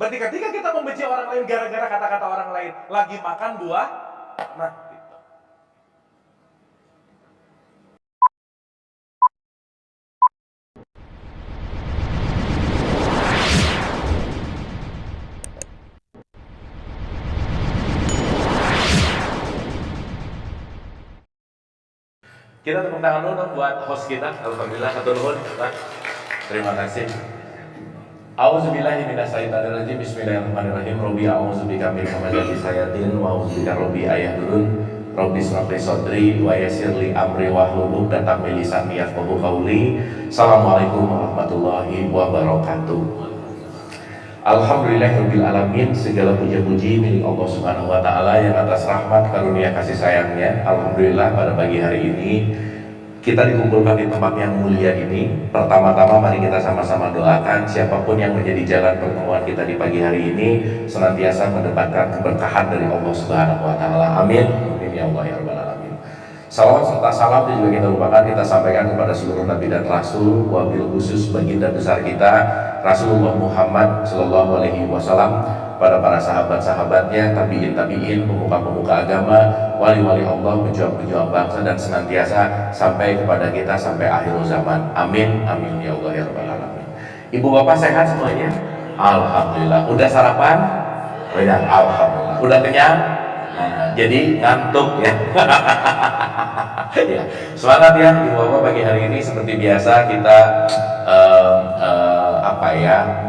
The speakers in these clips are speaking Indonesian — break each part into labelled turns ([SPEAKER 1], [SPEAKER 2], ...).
[SPEAKER 1] Berarti ketika kita membenci orang lain gara-gara kata-kata orang lain, lagi makan buah, nah gitu. Kita tepuk tangan dulu dong buat host kita. Alhamdulillah, hatur nuhun. Terima kasih. A'udzubillahi minasyaitonirrajim. Bismillahirrahmanirrahim. Robbi a'udzubika min hamazati syayatin wa a'udzubika robbi ayahdurun. Robbi shrah li sadri wa yassir li amri wahlul 'uqdatam min lisani yafqahu qawli. Assalamualaikum warahmatullahi wabarakatuh. Alhamdulillahirabbil alamin, segala puja-puji milik Allah Subhanahu wa taala yang atas rahmat karunia kasih sayangnya. Alhamdulillah pada pagi hari ini kita dikumpulkan di tempat yang mulia ini. Pertama-tama mari kita sama-sama doakan siapapun yang menjadi jalan pertemuan kita di pagi hari ini senantiasa mendapatkan keberkahan dari Allah Subhanahu wa taala. Amin. Amin ya Allah ya rabbal alamin. Salawat serta salam juga kita lupakan kita sampaikan kepada seluruh nabi dan rasul, wabil khusus baginda besar kita Rasulullah Muhammad Sallallahu Alaihi Wasallam, pada para sahabat-sahabatnya, tabiin, pemuka-pemuka agama, wali-wali Allah, pejuang-pejuang bangsa, dan senantiasa sampai kepada kita sampai akhir zaman. Amin, amin ya Allah ya rabbal alamin. Ibu bapak sehat semuanya? Alhamdulillah. Udah sarapan? Udah, alhamdulillah. Udah kenyang? Jadi ngantuk ya. Ya. Semangat ya ibu bapak, pagi hari ini seperti biasa kita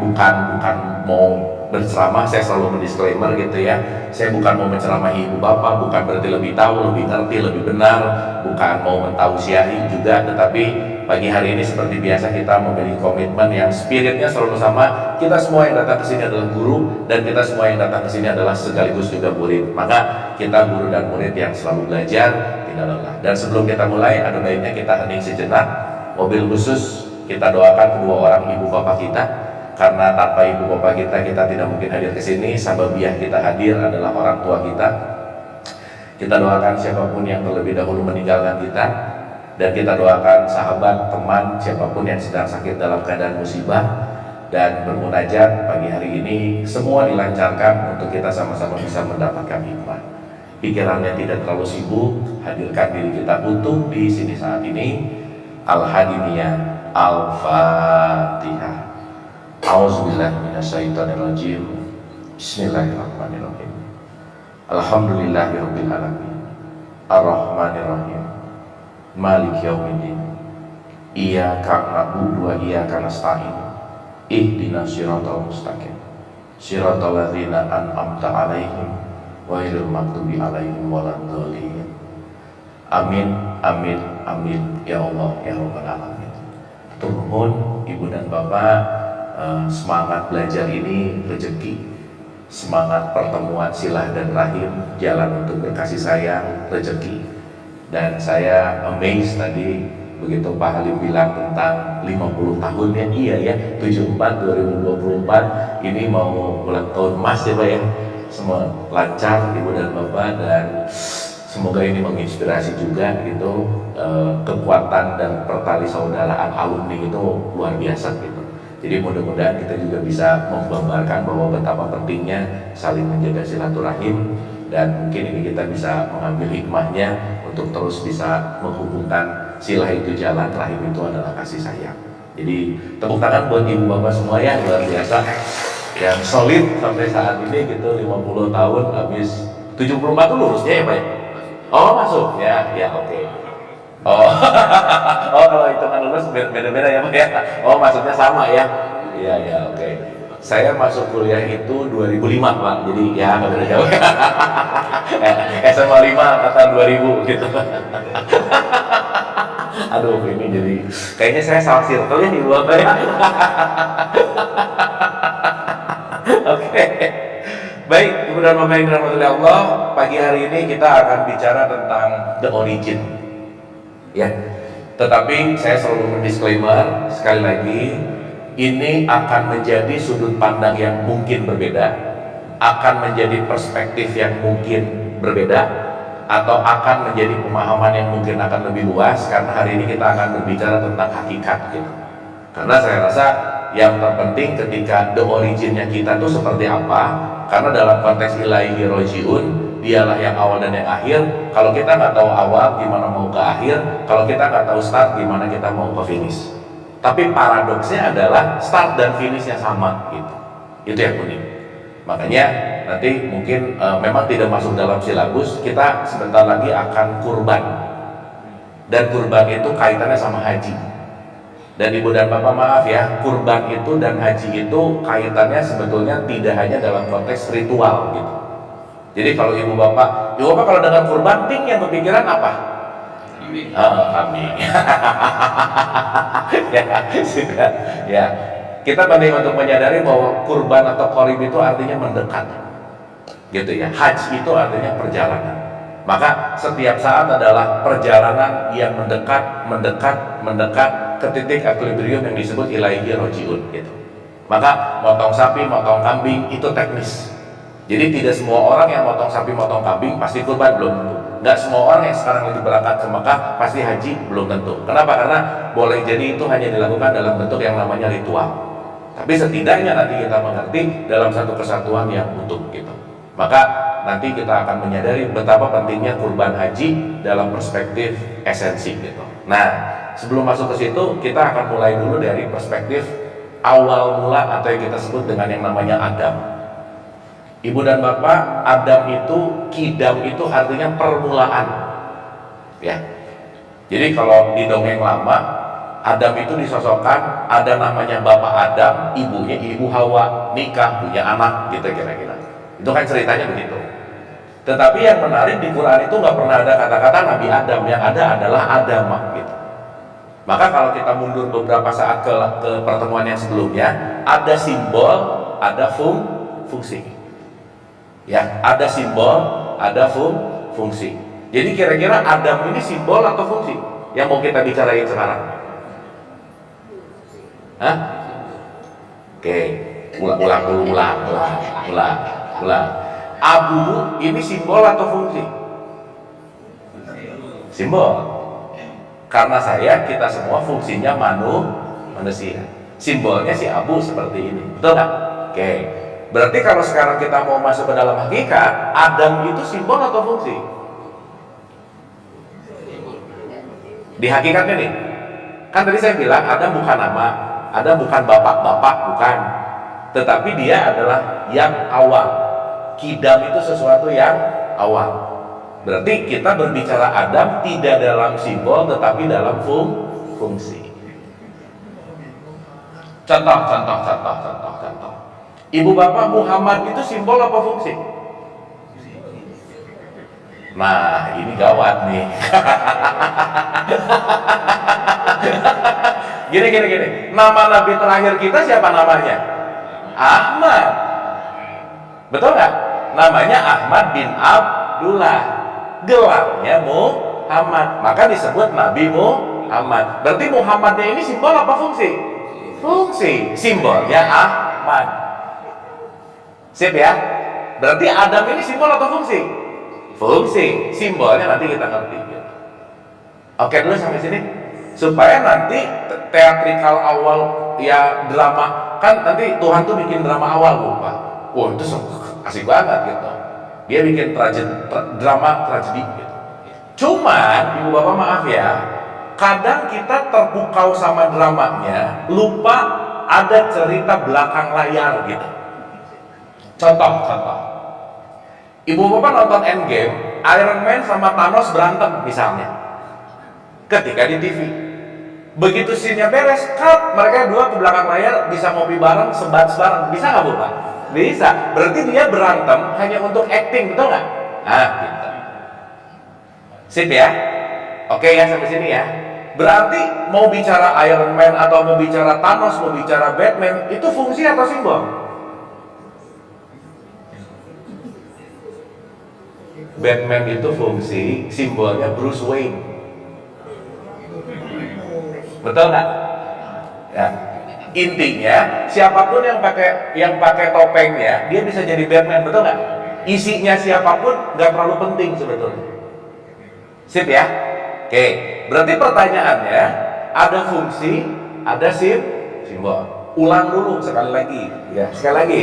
[SPEAKER 1] bukan mau berceramah. Saya selalu mendisklaimer gitu ya, saya bukan mau menceramahi ibu bapak, bukan berarti lebih tahu, lebih ngerti, lebih benar, bukan mau mentausiahi juga, tetapi pagi hari ini seperti biasa kita memiliki komitmen yang spiritnya selalu sama. Kita semua yang datang ke sini adalah guru, dan kita semua yang datang ke sini adalah sekaligus juga murid. Maka kita guru dan murid yang selalu belajar, tidak lelah. Dan sebelum kita mulai, ada baiknya kita hening sejenak. Mobil khusus kita doakan kedua orang ibu bapak kita, karena tanpa ibu bapak kita tidak mungkin hadir ke sini. Sababiah kita hadir adalah orang tua kita. Kita doakan siapapun yang terlebih dahulu meninggalkan kita, dan kita doakan sahabat, teman, siapapun yang sedang sakit dalam keadaan musibah, dan bermunajat pagi hari ini semua dilancarkan untuk kita sama-sama bisa mendapatkan hikmah. Pikirannya tidak terlalu sibuk, hadirkan diri kita utuh di sini saat ini. Al-Hadiniyah, Al-Fatihah. A'udzubillahi minasyaitonirrajim. Bismillahirrahmanirrahim. Alhamdulillahirabbil alamin. Ar-Rahmanirrahim. Maliki yaumiddin. Iyyaka na'budu wa iyyaka nasta'in. Ihdinas siratal mustaqim. Siratal ladzina an'amta 'alaihim ghairil maghdubi 'alaihim waladdallin. Amin, amin, amin ya Allah ya rabbal alamin. Turun ibu dan bapak, semangat belajar ini rezeki, semangat pertemuan silah dan rahim, jalan untuk berkasih sayang, rezeki. Dan saya amazed tadi begitu Pak Halim bilang tentang 50 tahun ya. Iya ya, 74 2024 ini mau ulang tahun emas ya Pak ya. Semua lancar ibu dan bapak, dan semoga ini menginspirasi juga gitu, kekuatan dan pertali saudaraan alumni itu luar biasa gitu. Jadi mudah-mudahan kita juga bisa memgambarkan bahwa betapa pentingnya saling menjaga silaturahim, dan mungkin ini kita bisa mengambil hikmahnya untuk terus bisa menghubungkan silah itu jalan, rahim itu adalah kasih sayang. Jadi tepuk tangan buat ibu bapak semua ya, luar biasa yang solid sampai saat ini gitu. 50 tahun habis 74 tuh lurusnya ya Pak ya? Oh masuk ya, ya oke. Oh, oh kalau hitungan lulus beda-beda ya Pak ya. Oh maksudnya sama ya. Iya ya oke. Saya masuk kuliah itu 2005 Pak, jadi ya nggak beda jauh. SMA 5 angkatan 2000 gitu. Aduh ini jadi kayaknya saya salah circle ya di luar ya. Oke. Baik, Ibu dan Bapak yang dirahmati Allah, pagi hari ini kita akan bicara tentang the origin. Ya. Tetapi saya selalu mendisklaimer sekali lagi, ini akan menjadi sudut pandang yang mungkin berbeda, akan menjadi perspektif yang mungkin berbeda, atau akan menjadi pemahaman yang mungkin akan lebih luas, karena hari ini kita akan berbicara tentang hakikat gitu. Karena saya rasa yang terpenting ketika the originnya kita tuh seperti apa, karena dalam konteks ilaihi rojiun, dialah yang awal dan yang akhir. Kalau kita nggak tahu awal, gimana mau ke akhir? Kalau kita nggak tahu start, gimana kita mau ke finish? Tapi paradoksnya adalah start dan finishnya sama gitu. Itu yang unik. Makanya nanti mungkin memang tidak masuk dalam silabus, kita sebentar lagi akan kurban, dan kurban itu kaitannya sama haji. Dan ibu dan bapak maaf ya, kurban itu dan haji itu kaitannya sebetulnya tidak hanya dalam konteks ritual gitu. Jadi kalau ibu bapak kalau dengan kurban, ting yang berpikiran apa? Kambing. Ya, kita penting untuk menyadari bahwa kurban atau qorib itu artinya mendekat, gitu ya. Haji itu artinya perjalanan. Maka setiap saat adalah perjalanan yang mendekat ke titik equilibrium yang disebut ilaihi rojiun gitu. Maka motong sapi, motong kambing itu teknis. Jadi tidak semua orang yang motong sapi, motong kambing pasti kurban, belum tentu. Nggak semua orang yang sekarang lagi berangkat ke Mekah pasti haji, belum tentu. Kenapa? Karena boleh jadi itu hanya dilakukan dalam bentuk yang namanya ritual. Tapi setidaknya nanti kita mengerti dalam satu kesatuan yang utuh gitu. Maka nanti kita akan menyadari betapa pentingnya kurban haji dalam perspektif esensi gitu. Nah, sebelum masuk ke situ, kita akan mulai dulu dari perspektif awal mula atau yang kita sebut dengan yang namanya Adam. Ibu dan bapak, Adam itu, kidam itu artinya permulaan ya. Jadi kalau di dongeng lama, Adam itu disosokkan ada namanya bapak Adam, ibunya ibu Hawa, nikah, punya anak gitu kira-kira. Itu kan ceritanya begitu. Tetapi yang menarik di Quran itu nggak pernah ada kata-kata Nabi Adam, yang ada adalah Adamah gitu. Maka kalau kita mundur beberapa saat ke pertemuan yang sebelumnya, ada simbol, ada fungsi. Ya, ada simbol, ada fungsi. Jadi kira-kira Adam ini simbol atau fungsi yang mau kita bicarain sekarang? Hah? Oke, ulang. Abu ini simbol atau fungsi? Simbol. Karena kita semua fungsinya manusia. Simbolnya si abu seperti ini, betul nggak? Oke. Berarti kalau sekarang kita mau masuk ke dalam hakikat, Adam itu simbol atau fungsi? Di hakikatnya nih, kan tadi saya bilang Adam bukan nama, Adam bukan bapak-bapak, bukan. Tetapi dia adalah yang awal. Kidam itu sesuatu yang awal. Berarti kita berbicara Adam tidak dalam simbol, tetapi dalam fungsi. Contoh. Ibu bapak, Muhammad itu simbol apa fungsi? Nah, ini gawat nih. Gini. Nama Nabi terakhir kita siapa namanya? Ahmad. Betul nggak? Namanya Ahmad bin Abdullah. Gelarnya Muhammad. Maka disebut Nabi Muhammad. Berarti Muhammadnya ini simbol apa fungsi? Fungsi. Simbolnya Ahmad. Sip ya? Berarti Adam ini simbol atau fungsi? Fungsi. Simbolnya nanti kita ngerti gitu. Oke dulu sampai sini, supaya nanti teatrikal awal ya drama, kan nanti Tuhan tuh bikin drama awal lupa. Wah itu asik banget gitu. Dia bikin drama tragedi gitu. Cuman ibu bapak maaf ya, kadang kita terpukau sama dramanya, lupa ada cerita belakang layar gitu. Contoh. Ibu bapak nonton Endgame, Iron Man sama Thanos berantem misalnya. Ketika di TV, begitu scene-nya beres, cut, mereka dua ke belakang layar bisa ngopi bareng, sebat bareng, bisa nggak bu pak? Bisa. Berarti dia berantem hanya untuk acting, betul nggak? Nah, gitu. Sip ya? Oke ya sampai sini ya. Berarti mau bicara Iron Man atau mau bicara Thanos, mau bicara Batman, itu fungsi atau simbol? Batman itu fungsi, simbolnya Bruce Wayne. Betul nggak? Ya. Intinya siapapun yang pakai topengnya, dia bisa jadi Batman, betul nggak? Isinya siapapun nggak terlalu penting sebetulnya. Sip ya? Oke. Berarti pertanyaannya ada fungsi, ada simbol. Ulang dulu sekali lagi, ya sekali lagi.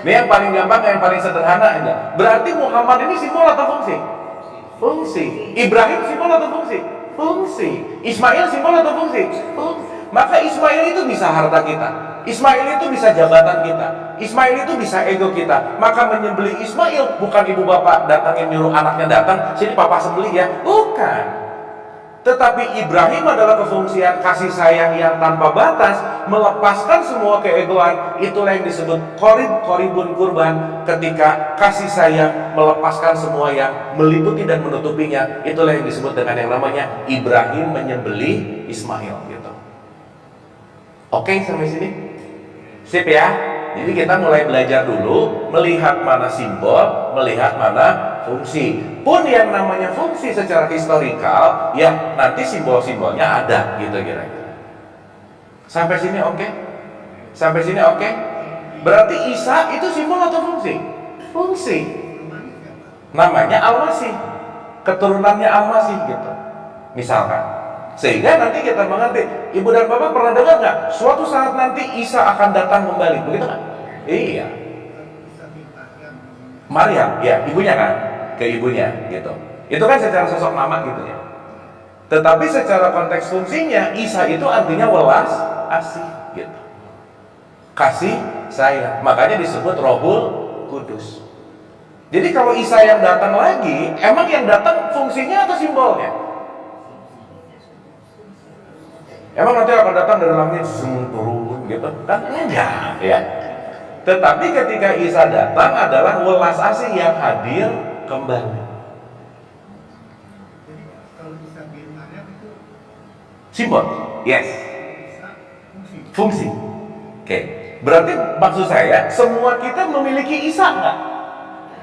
[SPEAKER 1] Ini yang paling gampang, yang paling sederhana aja. Berarti Muhammad ini simbol atau fungsi? Fungsi. Ibrahim simbol atau fungsi? Fungsi. Ismail simbol atau fungsi? Fungsi. Maka Ismail itu bisa harta kita, Ismail itu bisa jabatan kita, Ismail itu bisa ego kita. Maka menyembelih Ismail bukan ibu bapak datangin nyuruh anaknya datang, sini papa sembelih ya, bukan. Tetapi Ibrahim adalah kefungsian kasih sayang yang tanpa batas, melepaskan semua keegoan. Itulah yang disebut koribun kurban. Ketika kasih sayang melepaskan semua yang meliputi dan menutupinya, itulah yang disebut dengan yang namanya Ibrahim menyembelih Ismail gitu. Oke, sampai sini sip ya. Jadi kita mulai belajar dulu, melihat mana simbol, melihat mana fungsi. Pun yang namanya fungsi secara historikal, ya nanti simbol-simbolnya ada gitu kira-kira. Sampai sini oke? Sampai sini oke? Berarti Isa itu simbol atau fungsi? Fungsi. Namanya Al-Masih, keturunannya Al-Masih gitu. Misalkan. Sehingga nanti kita mengerti, ibu dan bapak pernah dengar nggak? Suatu saat nanti Isa akan datang kembali, begitu nggak? Iya. Maryam, ya ibunya kan, ke ibunya gitu. Itu kan secara sosok nama gitu ya. Tetapi secara konteks fungsinya, Isa itu artinya welas asih gitu. Kasih sayang, makanya disebut Rohul Kudus. Jadi kalau Isa yang datang lagi, emang yang datang fungsinya atau simbolnya? Emang nanti akan datang dari langit turun gitu kan? Enggak ya. Tetapi ketika Isa datang adalah welas asih yang hadir kembali.
[SPEAKER 2] Jadi kalau Isa bin Maryam itu
[SPEAKER 1] Simbol? Yes. Fungsi. Oke. Berarti maksud saya semua kita memiliki Isa nggak?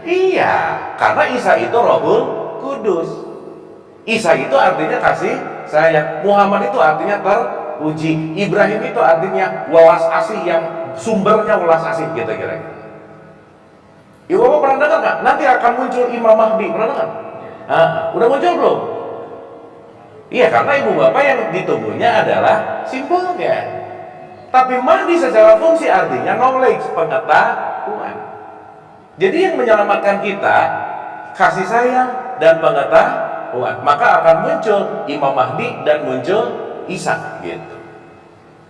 [SPEAKER 1] Iya, karena Isa itu Rohul Kudus. Isa itu artinya kasih sayang. Muhammad itu artinya terpuji. Ibrahim itu artinya welas asih yang sumbernya welas asih gitu kira-kira. Ibu bapak pernah dengar nggak? Nanti akan muncul Imam Mahdi, pernah dengar? Udah muncul belum? Iya, karena ibu bapak yang ditunggunya adalah simbolnya. Tapi Mahdi secara fungsi artinya knowledge, pengetahuan. Jadi yang menyelamatkan kita kasih sayang dan pengetahuan. Maka akan muncul Imam Mahdi dan muncul Isa gitu.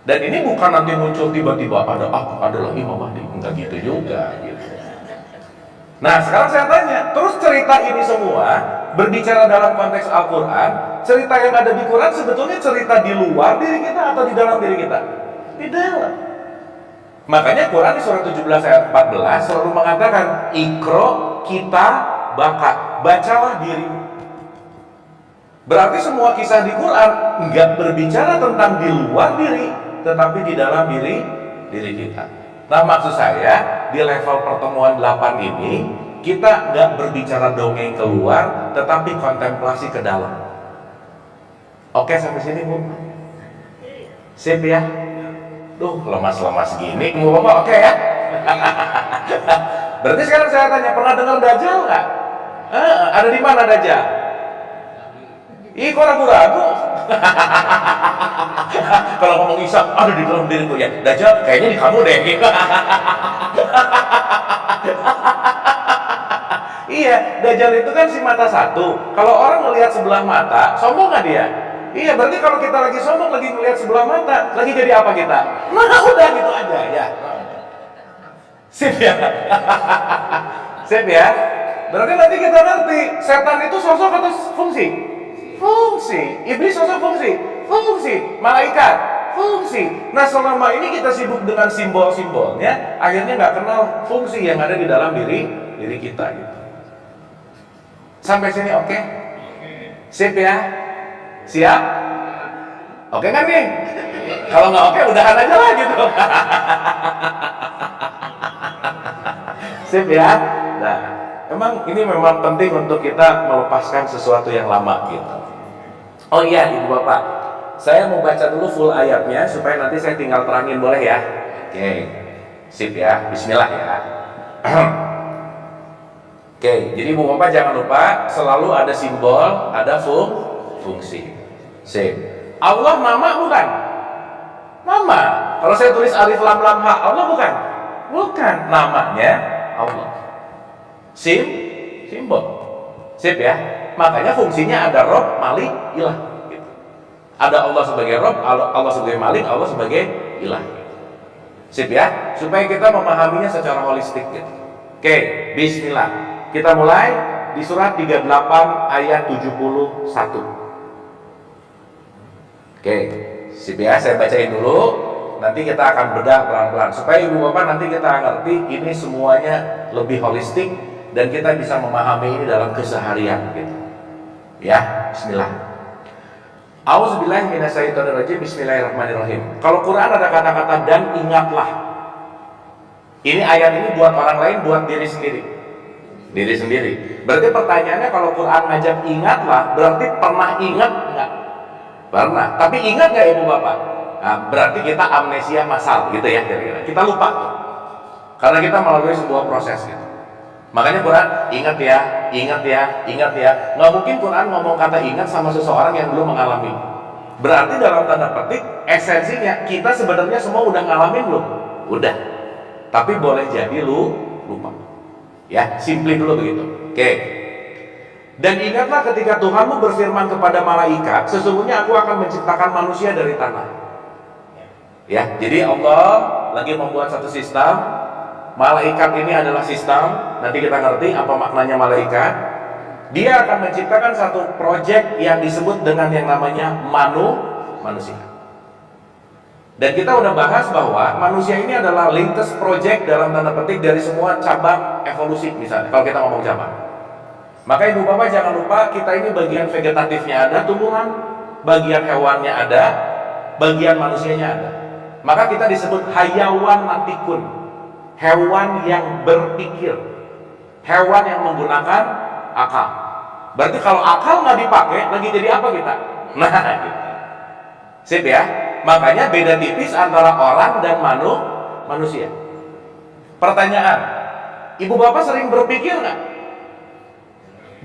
[SPEAKER 1] Dan ini bukan nanti muncul tiba-tiba adalah Imam Mahdi, enggak gitu juga gitu. Nah sekarang saya tanya, terus cerita ini semua berbicara dalam konteks Al-Quran, cerita yang ada di Quran sebetulnya cerita di luar diri kita atau di dalam diri kita? Di dalam. Makanya Quran di surah 17 ayat 14 selalu mengatakan Iqra kita bacalah dirimu. Berarti semua kisah di Quran enggak berbicara tentang di luar diri, tetapi di dalam diri kita. Nah maksud saya di level pertemuan 8 ini kita enggak berbicara dongeng keluar, tetapi kontemplasi ke dalam. Oke sampai sini Bu? Sip ya? Duh lemas-lemas gini, Bu Bapak oke ya? Berarti sekarang saya tanya, pernah dengar Dajjal nggak? Ada di mana Dajjal? Ih kok ragu-ragu? Kalau ngomong Isa, ada di dalam diriku ya. Dajjal kayaknya di kamu deh. Iya, Dajjal itu kan si mata satu. Kalau orang melihat sebelah mata, sombong nggak dia? Iya, berarti kalau kita lagi sombong, lagi melihat sebelah mata, lagi jadi apa kita? Nah udah gitu aja ya. Sip ya. Sip ya. Berarti nanti kita ngerti setan itu sosok atau fungsi? Fungsi. Iblis sosok fungsi? Fungsi. Malaikat? Fungsi. Nah selama ini kita sibuk dengan simbol-simbolnya, akhirnya nggak kenal fungsi yang ada di dalam diri kita gitu. Sampai sini oke? Sip ya? Siap? Oke kan nih? Kalau nggak oke udahan aja lah gitu. Sip ya? Nah, emang ini memang penting untuk kita melepaskan sesuatu yang lama gitu. Oh iya ibu bapak, saya mau baca dulu full ayatnya supaya nanti saya tinggal terangin, boleh ya? Oke, sip ya, bismillah ya. Oke, jadi ibu bapak jangan lupa selalu ada simbol, ada fungsi. Sip. Allah nama bukan? Nama. Kalau saya tulis alif lam lam ha, Allah bukan? Bukan. Namanya Allah. Simbol. Sip ya. Makanya fungsinya ada Rob, Malik, Ilah. Gitu. Ada Allah sebagai Rob, Allah sebagai Malik, Allah sebagai Ilah. Sip ya. Supaya kita memahaminya secara holistik gitu. Oke, bismillah. Kita mulai di surat 38 ayat 71. Oke, sip ya, saya bacain dulu. Nanti kita akan bedah pelan-pelan supaya ibu bapak nanti kita ngerti ini semuanya lebih holistik dan kita bisa memahami ini dalam keseharian gitu. Ya, bismillah. Auzubillahi minasyaitonirrajim. Bismillahirrahmanirrahim. Kalau Quran ada kata-kata dan ingatlah. Ini ayat ini buat orang lain, buat diri sendiri. Diri sendiri. Berarti pertanyaannya kalau Quran ngajak ingatlah, berarti pernah ingat enggak? Pernah. Tapi ingat nggak ibu bapak? Nah, berarti kita amnesia massal gitu ya kira-kira. Kita lupa tuh. Karena kita melalui sebuah proses gitu. Makanya Quran ingat ya, ingat ya, ingat ya. Nggak mungkin Quran ngomong kata ingat sama seseorang yang belum mengalami. Berarti dalam tanda petik esensinya kita sebenarnya semua udah ngalamin belum? Udah. Tapi boleh jadi lupa. Ya, simply dulu begitu. Oke. Dan ingatlah ketika Tuhanmu berfirman kepada malaikat, sesungguhnya aku akan menciptakan manusia dari tanah. Ya, jadi Allah lagi membuat satu sistem. Malaikat ini adalah sistem. Nanti kita ngerti apa maknanya malaikat. Dia akan menciptakan satu proyek yang disebut dengan yang namanya manusia. Dan kita udah bahas bahwa manusia ini adalah latest project dalam tanda petik dari semua cabang evolusi misalnya. Kalau kita ngomong cabang. Maka ibu bapak jangan lupa kita ini bagian vegetatifnya ada, tumbuhan, bagian hewannya ada, bagian manusianya ada. Maka kita disebut hayawan natikun, hewan yang berpikir, hewan yang menggunakan akal. Berarti kalau akal nggak dipakai, lagi jadi apa kita? Nah, gitu. Sip ya. Makanya beda tipis antara orang dan manusia. Pertanyaan, ibu bapak sering berpikir nggak?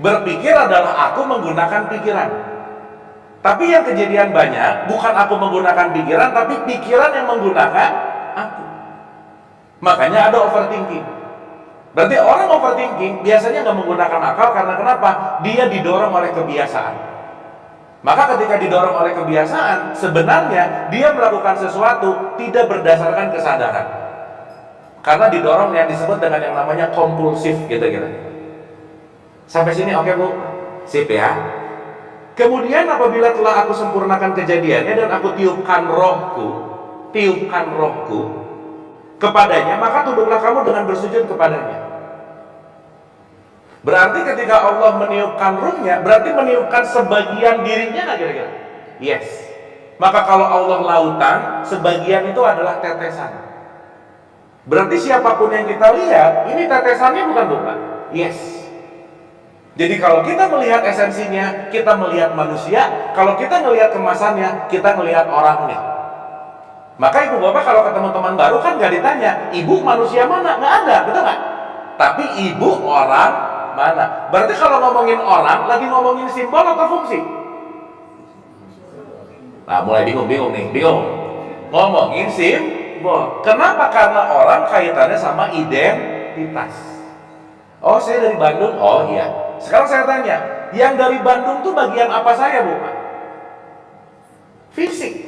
[SPEAKER 1] Berpikir adalah aku menggunakan pikiran. Tapi yang kejadian banyak bukan aku menggunakan pikiran, tapi pikiran yang menggunakan aku. Makanya ada overthinking. Berarti orang overthinking biasanya nggak menggunakan akal karena kenapa? Dia didorong oleh kebiasaan. Maka ketika didorong oleh kebiasaan, sebenarnya dia melakukan sesuatu tidak berdasarkan kesadaran. Karena didorong yang disebut dengan yang namanya kompulsif gitu-gitu. Sampai sini oke Bu? Sip ya. Kemudian apabila telah aku sempurnakan kejadiannya dan aku tiupkan rohku kepadanya, maka tunduklah kamu dengan bersujud kepadanya. Berarti ketika Allah meniupkan ruhnya, berarti meniupkan sebagian dirinya nggak kira-kira? Yes. Maka kalau Allah lautan, sebagian itu adalah tetesan. Berarti siapapun yang kita lihat, ini tetesannya bukan? Yes. Jadi kalau kita melihat esensinya, kita melihat manusia. Kalau kita melihat kemasannya, kita melihat orangnya. Maka ibu bapak kalau ketemu teman baru kan nggak ditanya, ibu manusia mana? Nggak ada, betul nggak? Tapi ibu orang mana? Berarti kalau ngomongin orang, lagi ngomongin simbol atau fungsi? Nah, mulai bingung nih, ngomongin simbol. Kenapa? Karena orang kaitannya sama identitas. Oh, saya dari Bandung. Oh iya. Sekarang saya tanya, yang dari Bandung tuh bagian apa saya, Bu? Fisik.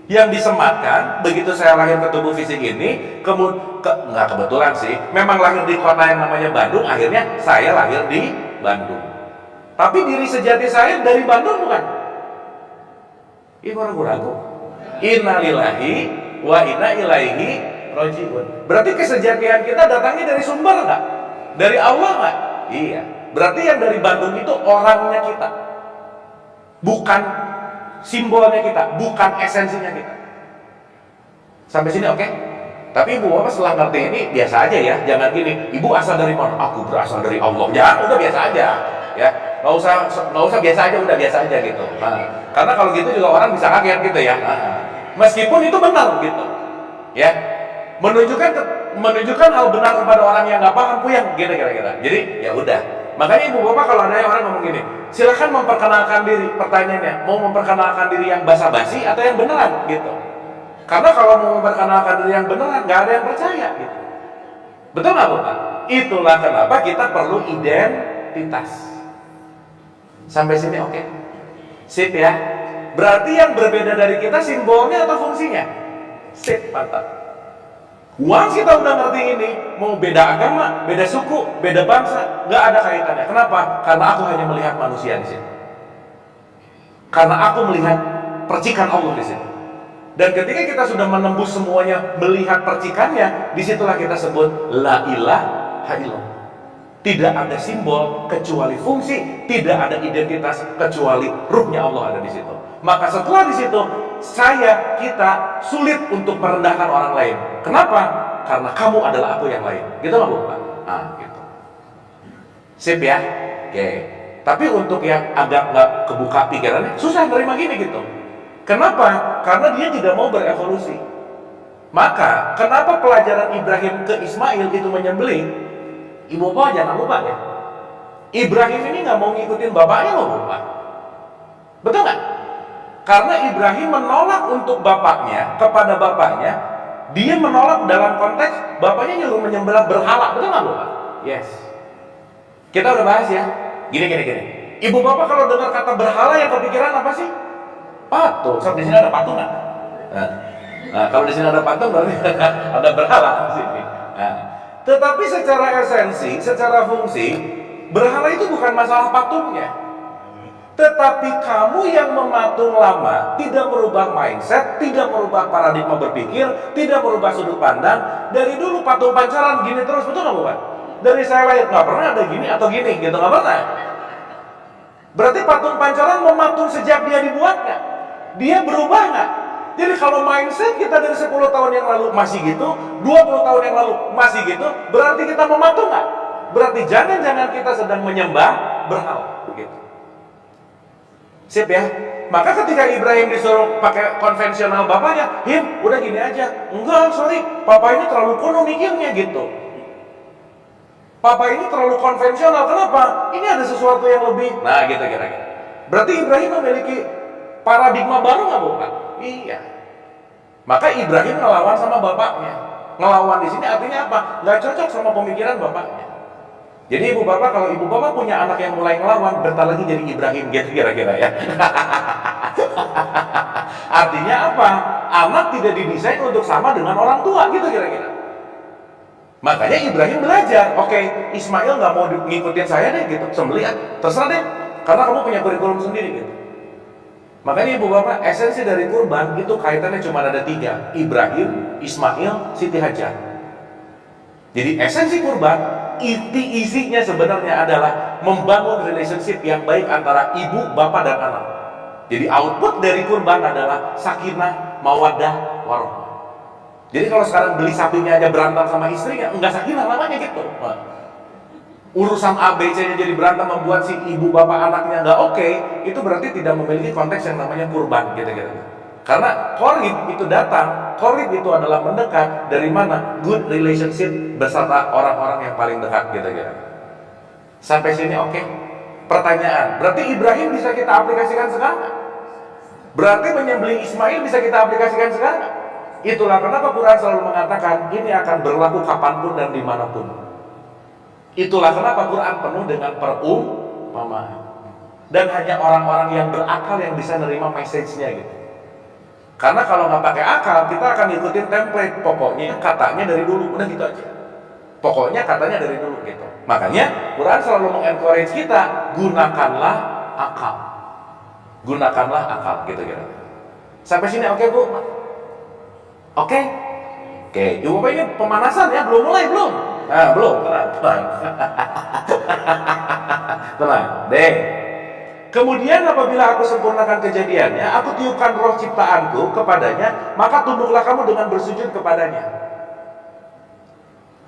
[SPEAKER 1] Yang disematkan, begitu saya lahir ke tubuh fisik ini, nggak kebetulan sih, memang lahir di kota yang namanya Bandung, akhirnya saya lahir di Bandung. Tapi diri sejati saya dari Bandung bukan? Ih, ragu-ragu. Innalillahi wa inna ilaihi rajiun. Berarti kesejatian kita datangnya dari sumber nggak? Dari Allah nggak? Iya. Berarti yang dari Bandung itu orangnya kita, bukan simbolnya kita, bukan esensinya kita. Sampai sini oke? Tapi ibu bapak setelah ngerti ini biasa aja ya, jangan gini, ibu asal dari mana? Aku berasal dari Allah. Jangan, udah biasa aja, ya. Nggak usah biasa aja, udah biasa aja gitu. Nah, karena kalau gitu juga orang bisa kaget gitu ya. Meskipun itu benar gitu, ya. Menunjukkan hal benar kepada orang yang nggak paham puyeng gitu kira-kira. Jadi ya udah. Makanya ibu bapak kalau ada orang ngomong gini, silahkan memperkenalkan diri. Pertanyaannya, mau memperkenalkan diri yang basa-basi atau yang beneran gitu? Karena kalau mau memperkenalkan diri yang benar, nggak ada yang percaya gitu. Betul nggak Bapak? Itulah kenapa kita perlu identitas. Sampai sini oke? Sip ya. Berarti yang berbeda dari kita simbolnya atau fungsinya? Sip, mantap. Once kita udah ngerti ini, mau beda agama, beda suku, beda bangsa, nggak ada kaitannya. Kenapa? Karena aku hanya melihat manusia di sini. Karena aku melihat percikan Allah di sini. Dan ketika kita sudah menembus semuanya, melihat percikannya, disitulah kita sebut la ilaha illallah. Tidak ada simbol kecuali fungsi, tidak ada identitas kecuali ruhnya Allah ada di situ. Maka setelah di situ, kita sulit untuk merendahkan orang lain. Kenapa? Karena kamu adalah aku yang lain. Gitu nggak Bapak? Ah, gitu. Sip ya. Oke. Tapi untuk yang agak nggak kebuka pikirannya, susah nerima gini gitu. Kenapa? Karena dia tidak mau berevolusi. Maka, kenapa pelajaran Ibrahim ke Ismail itu menyembelih? Ibu bapak jangan lupa ya. Ibrahim ini nggak mau ngikutin bapaknya loh Bapak. Betul nggak? Karena Ibrahim menolak untuk bapaknya, kepada bapaknya, dia menolak dalam konteks bapaknya nyuruh menyembelih berhala. Betul nggak Bapak? Yes. Kita udah bahas ya. Gini. Ibu bapak kalau dengar kata berhala yang kepikiran apa sih? Patung. So, di sini ada patung nggak? Nah, kalau di sini ada patung berarti ada berhala di sini. Nah, tetapi secara esensi, secara fungsi, berhala itu bukan masalah patungnya. Tetapi kamu yang mematung lama, tidak merubah mindset, tidak merubah paradigma berpikir, tidak merubah sudut pandang. Dari dulu patung pancaran gini terus, betul nggak Bapak? Dari saya lahir nggak pernah ada gini atau gini, gitu nggak pernah. Berarti patung pancaran mematung sejak dia dibuatnya. Dia berubah nggak? Jadi kalau mindset kita dari 10 tahun yang lalu masih gitu, 20 tahun yang lalu masih gitu, berarti kita mematung nggak? Berarti jangan-jangan kita sedang menyembah berhala, begitu. Sip ya. Maka ketika Ibrahim disuruh pakai konvensional bapaknya, udah gini aja. Enggak, sorry, papa ini terlalu kuno mikirnya gitu. Papa ini terlalu konvensional, kenapa? Ini ada sesuatu yang lebih. Nah gitu kira-kira. Berarti Ibrahim memiliki paradigma baru nggak Bapak? Iya. Maka Ibrahim ngelawan sama bapaknya. Ngelawan di sini artinya apa? Nggak cocok sama pemikiran bapaknya. Jadi ibu bapak, kalau ibu bapak punya anak yang mulai ngelawan, bentar lagi jadi Ibrahim gitu kira-kira ya. Artinya apa? Anak tidak didesain untuk sama dengan orang tua gitu kira-kira. Makanya Ibrahim belajar, oke, Ismail nggak mau ngikutin saya deh gitu, sembelih terserah deh, karena kamu punya kurikulum sendiri gitu. Makanya ibu bapak, esensi dari kurban itu kaitannya cuma ada 3, Ibrahim, Ismail, Siti Hajar. Jadi esensi kurban, isinya sebenarnya adalah membangun relationship yang baik antara ibu, bapak, dan anak. Jadi output dari kurban adalah sakinah, mawaddah, warahmah. Jadi kalau sekarang beli sapinya aja berantem sama istrinya, enggak sakinah namanya gitu. Urusan ABC-nya jadi berantem membuat si ibu bapak anaknya enggak oke, itu berarti tidak memiliki konteks yang namanya kurban gitu-gitu. Karena qorib itu datang, qorib itu adalah mendekat dari mana? Good relationship beserta orang-orang yang paling dekat gitu-gitu. Sampai sini oke? Pertanyaan, berarti Ibrahim bisa kita aplikasikan sekarang? Berarti menyembelih Ismail bisa kita aplikasikan sekarang? Itulah kenapa Quran selalu mengatakan ini akan berlaku kapanpun dan dimanapun. Itulah kenapa Quran penuh dengan perumpamaan. Dan hanya orang-orang yang berakal yang bisa nerima message-nya gitu. Karena kalau nggak pakai akal, kita akan ikutin template. Pokoknya katanya dari dulu, udah gitu aja. Pokoknya katanya dari dulu gitu. Makanya Quran selalu mengencourage kita, gunakanlah akal. Gunakanlah akal gitu kira. Sampai sini oke Bu? Oke, Ibu Bapak ini pemanasan ya, belum mulai belum? Nah, belum, tenang. Tenang, deh. Kemudian apabila aku sempurnakan kejadiannya, aku tiupkan roh ciptaanku kepadanya, maka tunduklah kamu dengan bersujud kepadanya.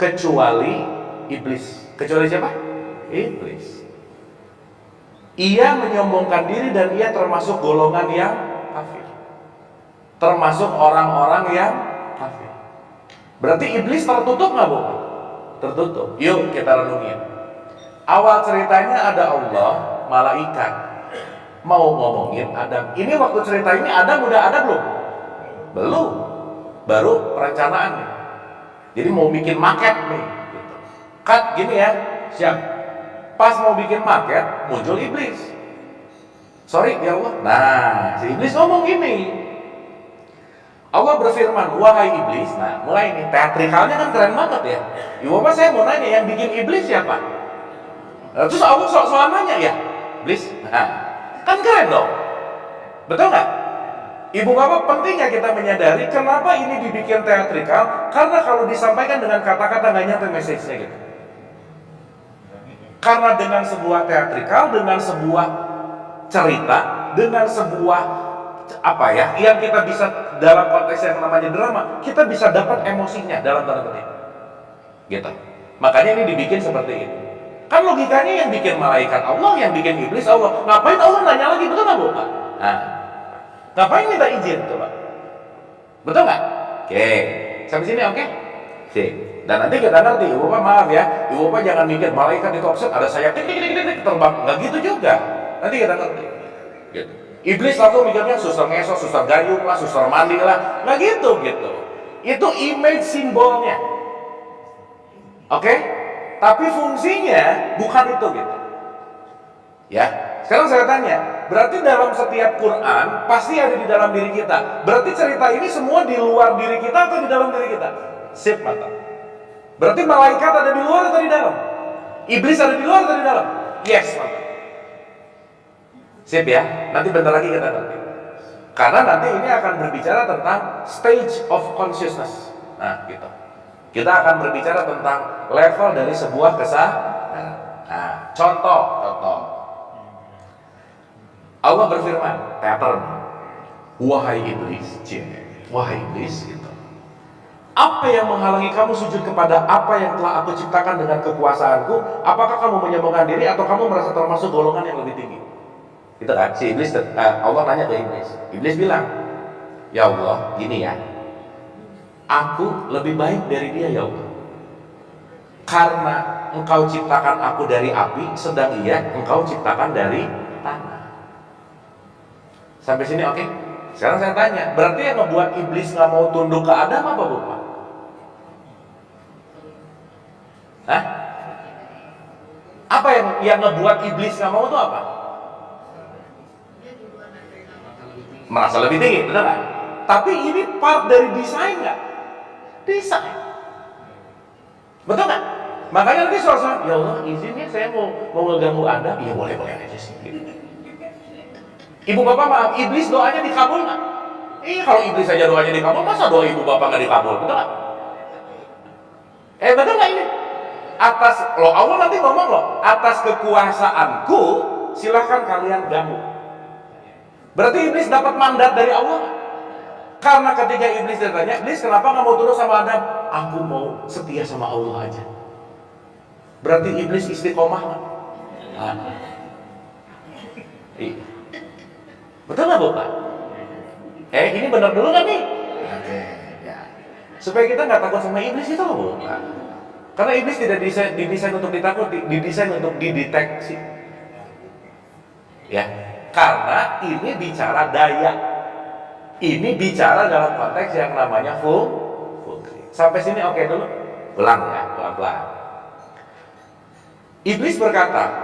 [SPEAKER 1] Kecuali iblis. Kecuali siapa? Iblis. Ia menyombongkan diri dan ia termasuk golongan yang kafir. Termasuk orang-orang yang kafir. Berarti iblis tertutup nggak Bu? Tertutup. Yuk kita renungin. Awal ceritanya ada Allah, malaikat mau ngomongin Adam. Ini waktu cerita ini Adam udah ada belum? Belum. baru perencanaan nih. Jadi mau bikin market nih, gitu. Kan gini ya, siap. Pas mau bikin market, muncul iblis. Sorry ya Allah. Nah, si iblis ngomong gini. Allah berfirman, wahai iblis. Nah, mulai nih teatrikalnya kan keren banget ya. Ibu Bapak saya mau nanya, yang bikin iblis siapa? Terus Allah soal nanya ya, iblis. Nah, kan keren dong. Betul nggak? Ibu Bapak pentingnya kita menyadari kenapa ini dibikin teatrikal. Karena kalau disampaikan dengan kata-kata nggak nyampe message-nya gitu. Karena dengan sebuah teatrikal, dengan sebuah cerita, dengan sebuah apa ya, yang kita bisa dalam konteks yang namanya drama, kita bisa dapat emosinya dalam tanda petik. Gitu. Makanya ini dibikin seperti ini. Kan logikanya yang bikin malaikat Allah, yang bikin iblis Allah. Ngapain Allah nanya lagi, betul nggak Bu? Nah, ngapain minta izin tuh Pak? Betul nggak? Oke, sampai sini oke? Sip. Dan nanti kita ngerti, Ibu Bapak maaf ya, Ibu Bapak jangan mikir malaikat itu offset ada sayap terbang, nggak gitu juga. Nanti kita ngerti. Gitu. Iblis langsung mikirnya suster ngesot, suster gayung lah, suster mandi lah, nggak gitu gitu. Itu image simbolnya, oke? Tapi fungsinya bukan itu gitu. Ya, sekarang saya tanya, berarti dalam setiap Quran pasti ada di dalam diri kita. Berarti cerita ini semua di luar diri kita atau di dalam diri kita? Sip mata. Berarti malaikat ada di luar atau di dalam? Iblis ada di luar atau di dalam? Yes mata. Sip ya, nanti bentar lagi kita ngerti. Karena nanti ini akan berbicara tentang stage of consciousness. Nah, gitu. Kita akan berbicara tentang level dari sebuah kesadaran. Nah, contoh. Allah berfirman, teater. Wahai iblis, wahai iblis, gitu. Apa yang menghalangi kamu sujud kepada apa yang telah aku ciptakan dengan kekuasaanku? Apakah kamu menyombongkan diri atau kamu merasa termasuk golongan yang lebih tinggi? Itu kan, si iblis, Allah nanya ke iblis. Iblis bilang, ya Allah, gini ya, aku lebih baik dari dia ya Allah. Karena engkau ciptakan aku dari api, sedang engkau ciptakan dari tanah. Sampai sini oke? Sekarang saya tanya, berarti yang membuat iblis nggak mau tunduk ke Adam apa Bapak? Hah? Apa yang ngebuat iblis nggak mau itu apa? Merasa lebih tinggi, benar nggak? Tapi ini part dari desain nggak? Desain, betul nggak? Makanya nanti soal ya Allah izinnya saya mau ngeganggu Anda, iya boleh aja sih. Ibu Bapak maaf, iblis doanya dikabul nggak? Iya kalau iblis saja doanya dikabul, masa doa Ibu Bapak nggak dikabul, betul nggak? Betul nggak ini? Atas Allah nanti ngomong atas kekuasaanku silahkan kalian ganggu. Berarti iblis dapat mandat dari Allah. Karena ketika iblis ditanya, iblis kenapa nggak mau tunduk sama Adam? Aku mau setia sama Allah aja. Berarti iblis istiqomah nggak? Iya. Betul nggak Bapak? Ini benar dulu nggak nih? Ya. Supaya kita nggak takut sama iblis itu loh Bapak. Karena iblis tidak didesain untuk ditakuti, didesain untuk dideteksi. Ya. Karena ini bicara daya, ini bicara dalam konteks yang namanya fungsi. Sampai sini oke dulu, ulang ya, pelan-pelan. Iblis berkata,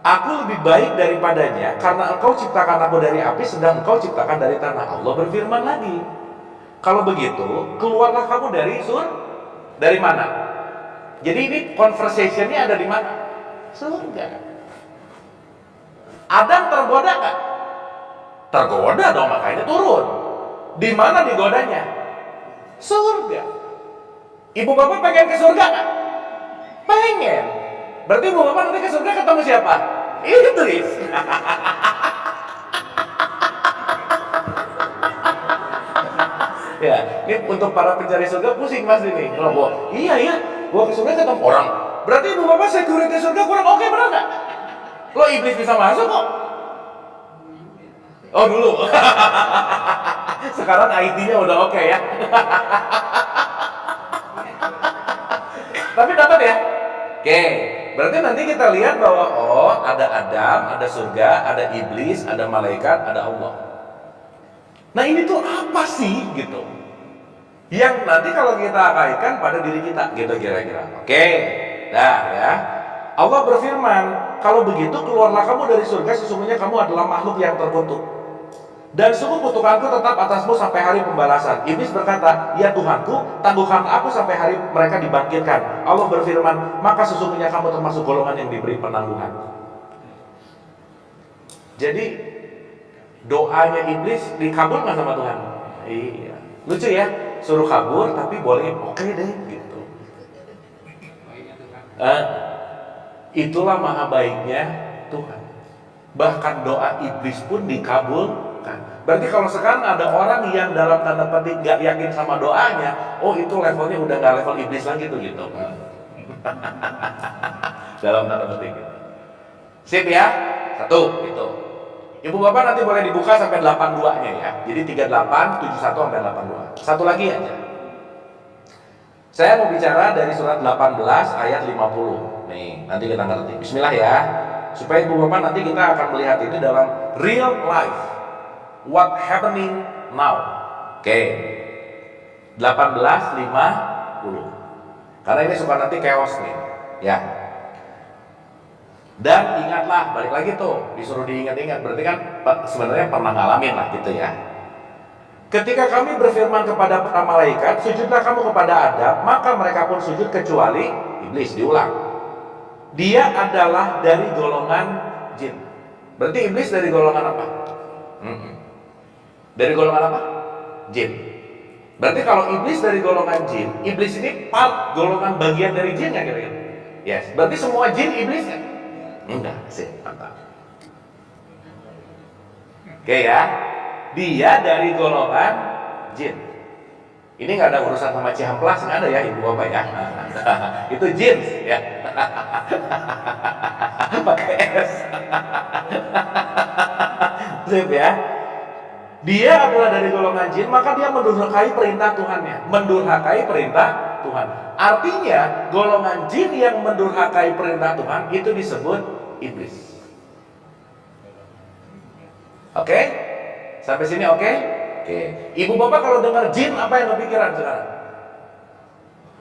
[SPEAKER 1] aku lebih baik daripadanya karena engkau ciptakan aku dari api, sedang engkau ciptakan dari tanah. Allah berfirman lagi, kalau begitu keluarlah kamu dari dari mana? Jadi ini conversationnya ada di mana? Surga. Adam tergoda nggak? Tergoda dong, makanya turun. Di mana digodanya? Surga. Ibu Bapak pengen ke surga nggak? Pengen. Berarti Ibu Bapak nanti ke surga ketemu siapa? Iblis. Ya, ini untuk para pencari surga pusing mas ini. Kalau iya, gua ke surga ketemu orang. Berarti Ibu Bapak security surga kurang oke, benar nggak? Lo iblis bisa masuk kok. Oh dulu. Sekarang IT-nya udah oke ya. Tapi dapat ya. Oke. Berarti nanti kita lihat bahwa ada Adam, ada surga, ada iblis, ada malaikat, ada Allah. Nah ini tuh apa sih gitu? Yang nanti kalau kita kaitkan pada diri kita, gitu kira-kira. Oke, dah ya. Allah berfirman, kalau begitu keluarlah kamu dari surga, sesungguhnya kamu adalah makhluk yang terkutuk. Dan sungguh kutukanku tetap atasmu sampai hari pembalasan. Iblis berkata, ya Tuhanku, tangguhkan aku sampai hari mereka dibangkitkan. Allah berfirman, maka sesungguhnya kamu termasuk golongan yang diberi penangguhan. Jadi doanya iblis dikabul nggak sama Tuhan? Iya, lucu ya, suruh kabur tapi boleh oke deh gitu. Itulah maha baiknya Tuhan. Bahkan doa iblis pun dikabulkan. Berarti kalau sekarang ada orang yang dalam tanda petik gak yakin sama doanya, oh itu levelnya udah gak level iblis lagi tuh gitu. Dalam tanda petik gitu. Sip ya? Satu gitu. Ibu bapak nanti boleh dibuka sampai 82 nya ya. Jadi 38, 71 sampai 82. Satu lagi aja. Saya mau bicara dari surat 18 ayat 50. Nih, nanti kita ngerti. Bismillah ya. Supaya ibu bapak nanti kita akan melihat ini dalam real life. What happening now. Oke. 18:50. Karena ini suka nanti chaos nih. Ya. Dan ingatlah, balik lagi tuh, disuruh diingat-ingat. Berarti kan sebenarnya pernah ngalamin lah gitu ya. Ketika kami berfirman kepada para malaikat, sujudlah kamu kepada Adam, maka mereka pun sujud kecuali iblis. Diulang. Dia adalah dari golongan jin. Berarti iblis dari golongan apa? Dari golongan apa? Jin. Berarti kalau iblis dari golongan jin, iblis ini part golongan bagian dari jin ya kira-kira? Yes. Berarti semua jin iblis kan? Enggak sih, mantap. Oke ya. Dia dari golongan jin. Ini nggak ada urusan sama Cihamplas, nggak ada ya ibu bapak ya. Itu jin ya. Pakai S. Sip ya. Dia adalah dari golongan jin, maka dia mendurhakai perintah Tuhannya. Mendurhakai perintah Tuhan. Artinya golongan jin yang mendurhakai perintah Tuhan itu disebut iblis. Oke? Sampai sini oke? Oke. Ibu bapak kalau dengar jin apa yang kepikiran sekarang?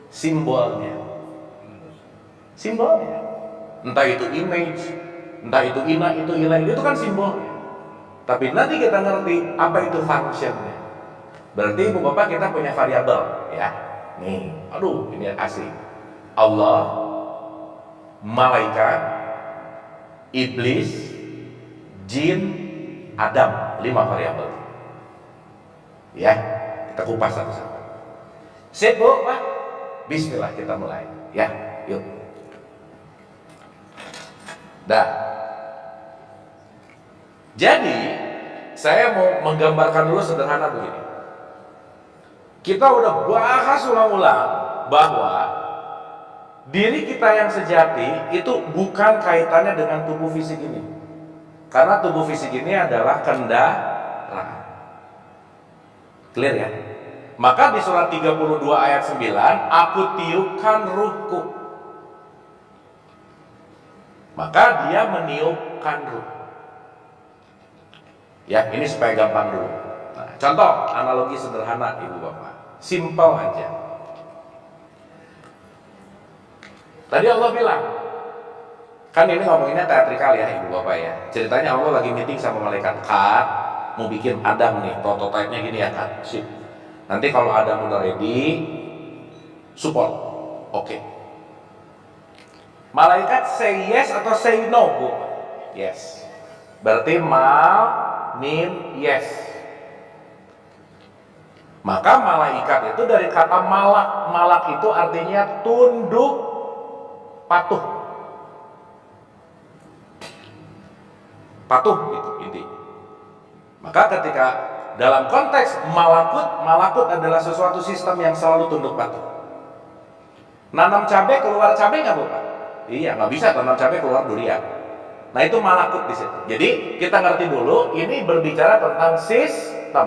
[SPEAKER 1] Simbolnya. Simbolnya. Entah itu image, entah itu itu kan simbolnya. Tapi nanti kita ngerti apa itu functionnya. Berarti ibu bapak kita punya variabel ya. Nih, aduh ini asli. Allah, malaikat, iblis, jin, Adam, 5 variabel. Ya, kita kupas satu-satu. Sip bu, Pak. Bismillah kita mulai. Ya, yuk. Dah. Jadi, saya mau menggambarkan dulu sederhana begini. Kita udah bahas ulang-ulang bahwa diri kita yang sejati itu bukan kaitannya dengan tubuh fisik ini. Karena tubuh fisik ini adalah kendaraan. Clear ya? Maka di surat 32 ayat 9, aku tiupkan ruhku. Maka dia meniupkan ruh. Ya, ini supaya gampang dulu. Nah, contoh analogi sederhana ibu bapak, simple aja. Tadi Allah bilang, kan ini ngomonginnya teatrikal ya ibu bapak ya. Ceritanya Allah lagi meeting sama malaikat. Kat, mau bikin Adam nih, prototipenya gini ya Kat. Sip. Nanti kalau Adam udah ready, support. Oke. Malaikat say yes atau say no bu? Yes. Berarti mean yes. Maka malaikat itu dari kata malak. Malak itu artinya tunduk, patuh. Patuh gitu intinya. Maka ketika dalam konteks malakut adalah sesuatu sistem yang selalu tunduk patuh. Nanam cabai keluar cabai nggak bu? Iya, nggak bisa tanam cabai keluar durian. Nah itu malakut di situ. Jadi kita ngerti dulu, ini berbicara tentang sistem.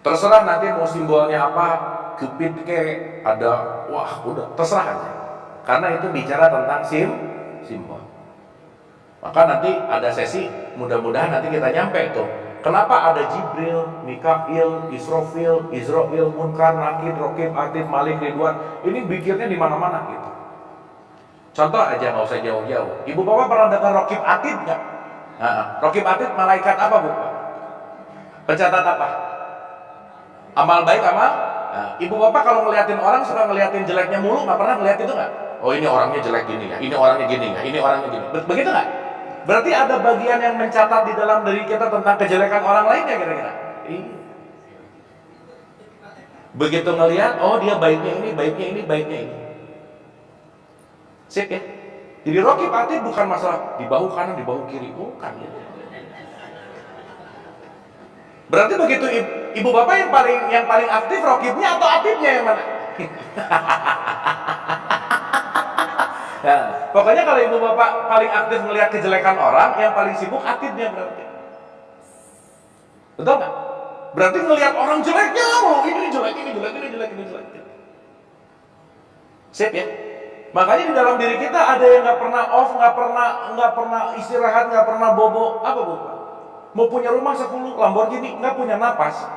[SPEAKER 1] Terserah nanti mau simbolnya apa, Cupid kayak ada, wah udah terserah aja. Karena itu bicara tentang simbol. Maka nanti ada sesi, mudah-mudahan nanti kita nyampe tuh Kenapa ada Jibril, Mikail, Israfil, Israil, Munkar, Nakir, Rokib, Atid, Malik, Ridwan? Ini zikirnya di mana-mana gitu. Contoh aja, nggak usah jauh-jauh. Ibu bapak pernah dengar Rokib Atid nggak? Rokib Atid malaikat apa bu? Pencatat apa? Amal baik, amal. Ibu bapak kalau ngeliatin orang suka ngeliatin jeleknya mulu, nggak pernah ngeliat itu nggak? Oh ini orangnya jelek gini ya, ini orangnya gini ya, ini orangnya gini. Begitu nggak? Berarti ada bagian yang mencatat di dalam diri kita tentang kejelekan orang lainnya kira-kira. Iya. Begitu ngeliat, oh dia baiknya ini, baiknya ini, baiknya ini. Sip ya. Jadi Rokib Atid bukan masalah di bahu kanan, di bahu kiri, bukan ya. Berarti begitu ibu bapak yang paling aktif Rokibnya atau Atidnya yang mana? Nah, pokoknya kalau ibu bapak paling aktif melihat kejelekan orang, yang paling sibuk Atidnya berarti. Betul nggak? Berarti ngelihat orang jeleknya, oh ini jelek, ini jelek, ini jelek, ini jelek. Sip ya. Makanya di dalam diri kita ada yang nggak pernah off, nggak pernah istirahat, nggak pernah bobo. Apa bu? Mau punya rumah 10 Lamborghini, nggak punya napas.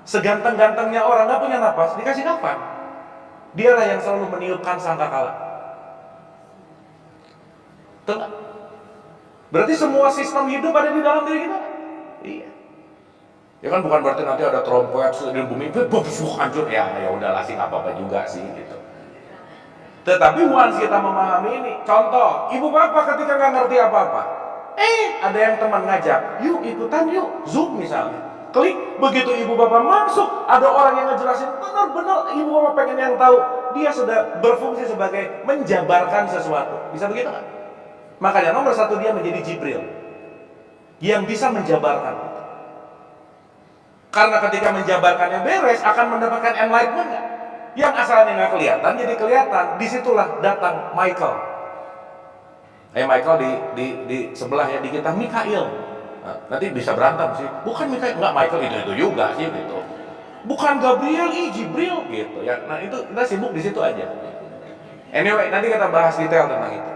[SPEAKER 1] Seganteng-gantengnya orang nggak punya napas, dikasih kapan? Dialah yang selalu meniupkan sangkakala. Betul nggak? Berarti semua sistem hidup ada di dalam diri kita? Iya. Ya kan bukan berarti nanti ada trompet di bumi hancur ya udahlah sih nggak apa-apa juga sih gitu. Tetapi once kita memahami ini, contoh, ibu bapak ketika nggak ngerti apa-apa, ada yang teman ngajak, yuk ikutan yuk, Zoom misalnya, klik, begitu ibu bapak masuk, ada orang yang ngejelasin, benar-benar ibu bapak pengen yang tahu, dia sudah berfungsi sebagai menjabarkan sesuatu, bisa begitu nggak? Makanya nomor 1 dia menjadi Jibril, yang bisa menjabarkan. Karena ketika menjabarkannya beres, akan mendapatkan enlightenment nggak? Yang asalnya nggak kelihatan jadi kelihatan. Disitulah datang Michael. Michael di sebelah ya di kita Mikail. Nah, nanti bisa berantem sih. Bukan Mikail, nggak Michael itu juga sih gitu. Bukan Gabriel, Jibril gitu ya. Nah itu kita sibuk di situ aja. Anyway, nanti kita bahas detail tentang itu.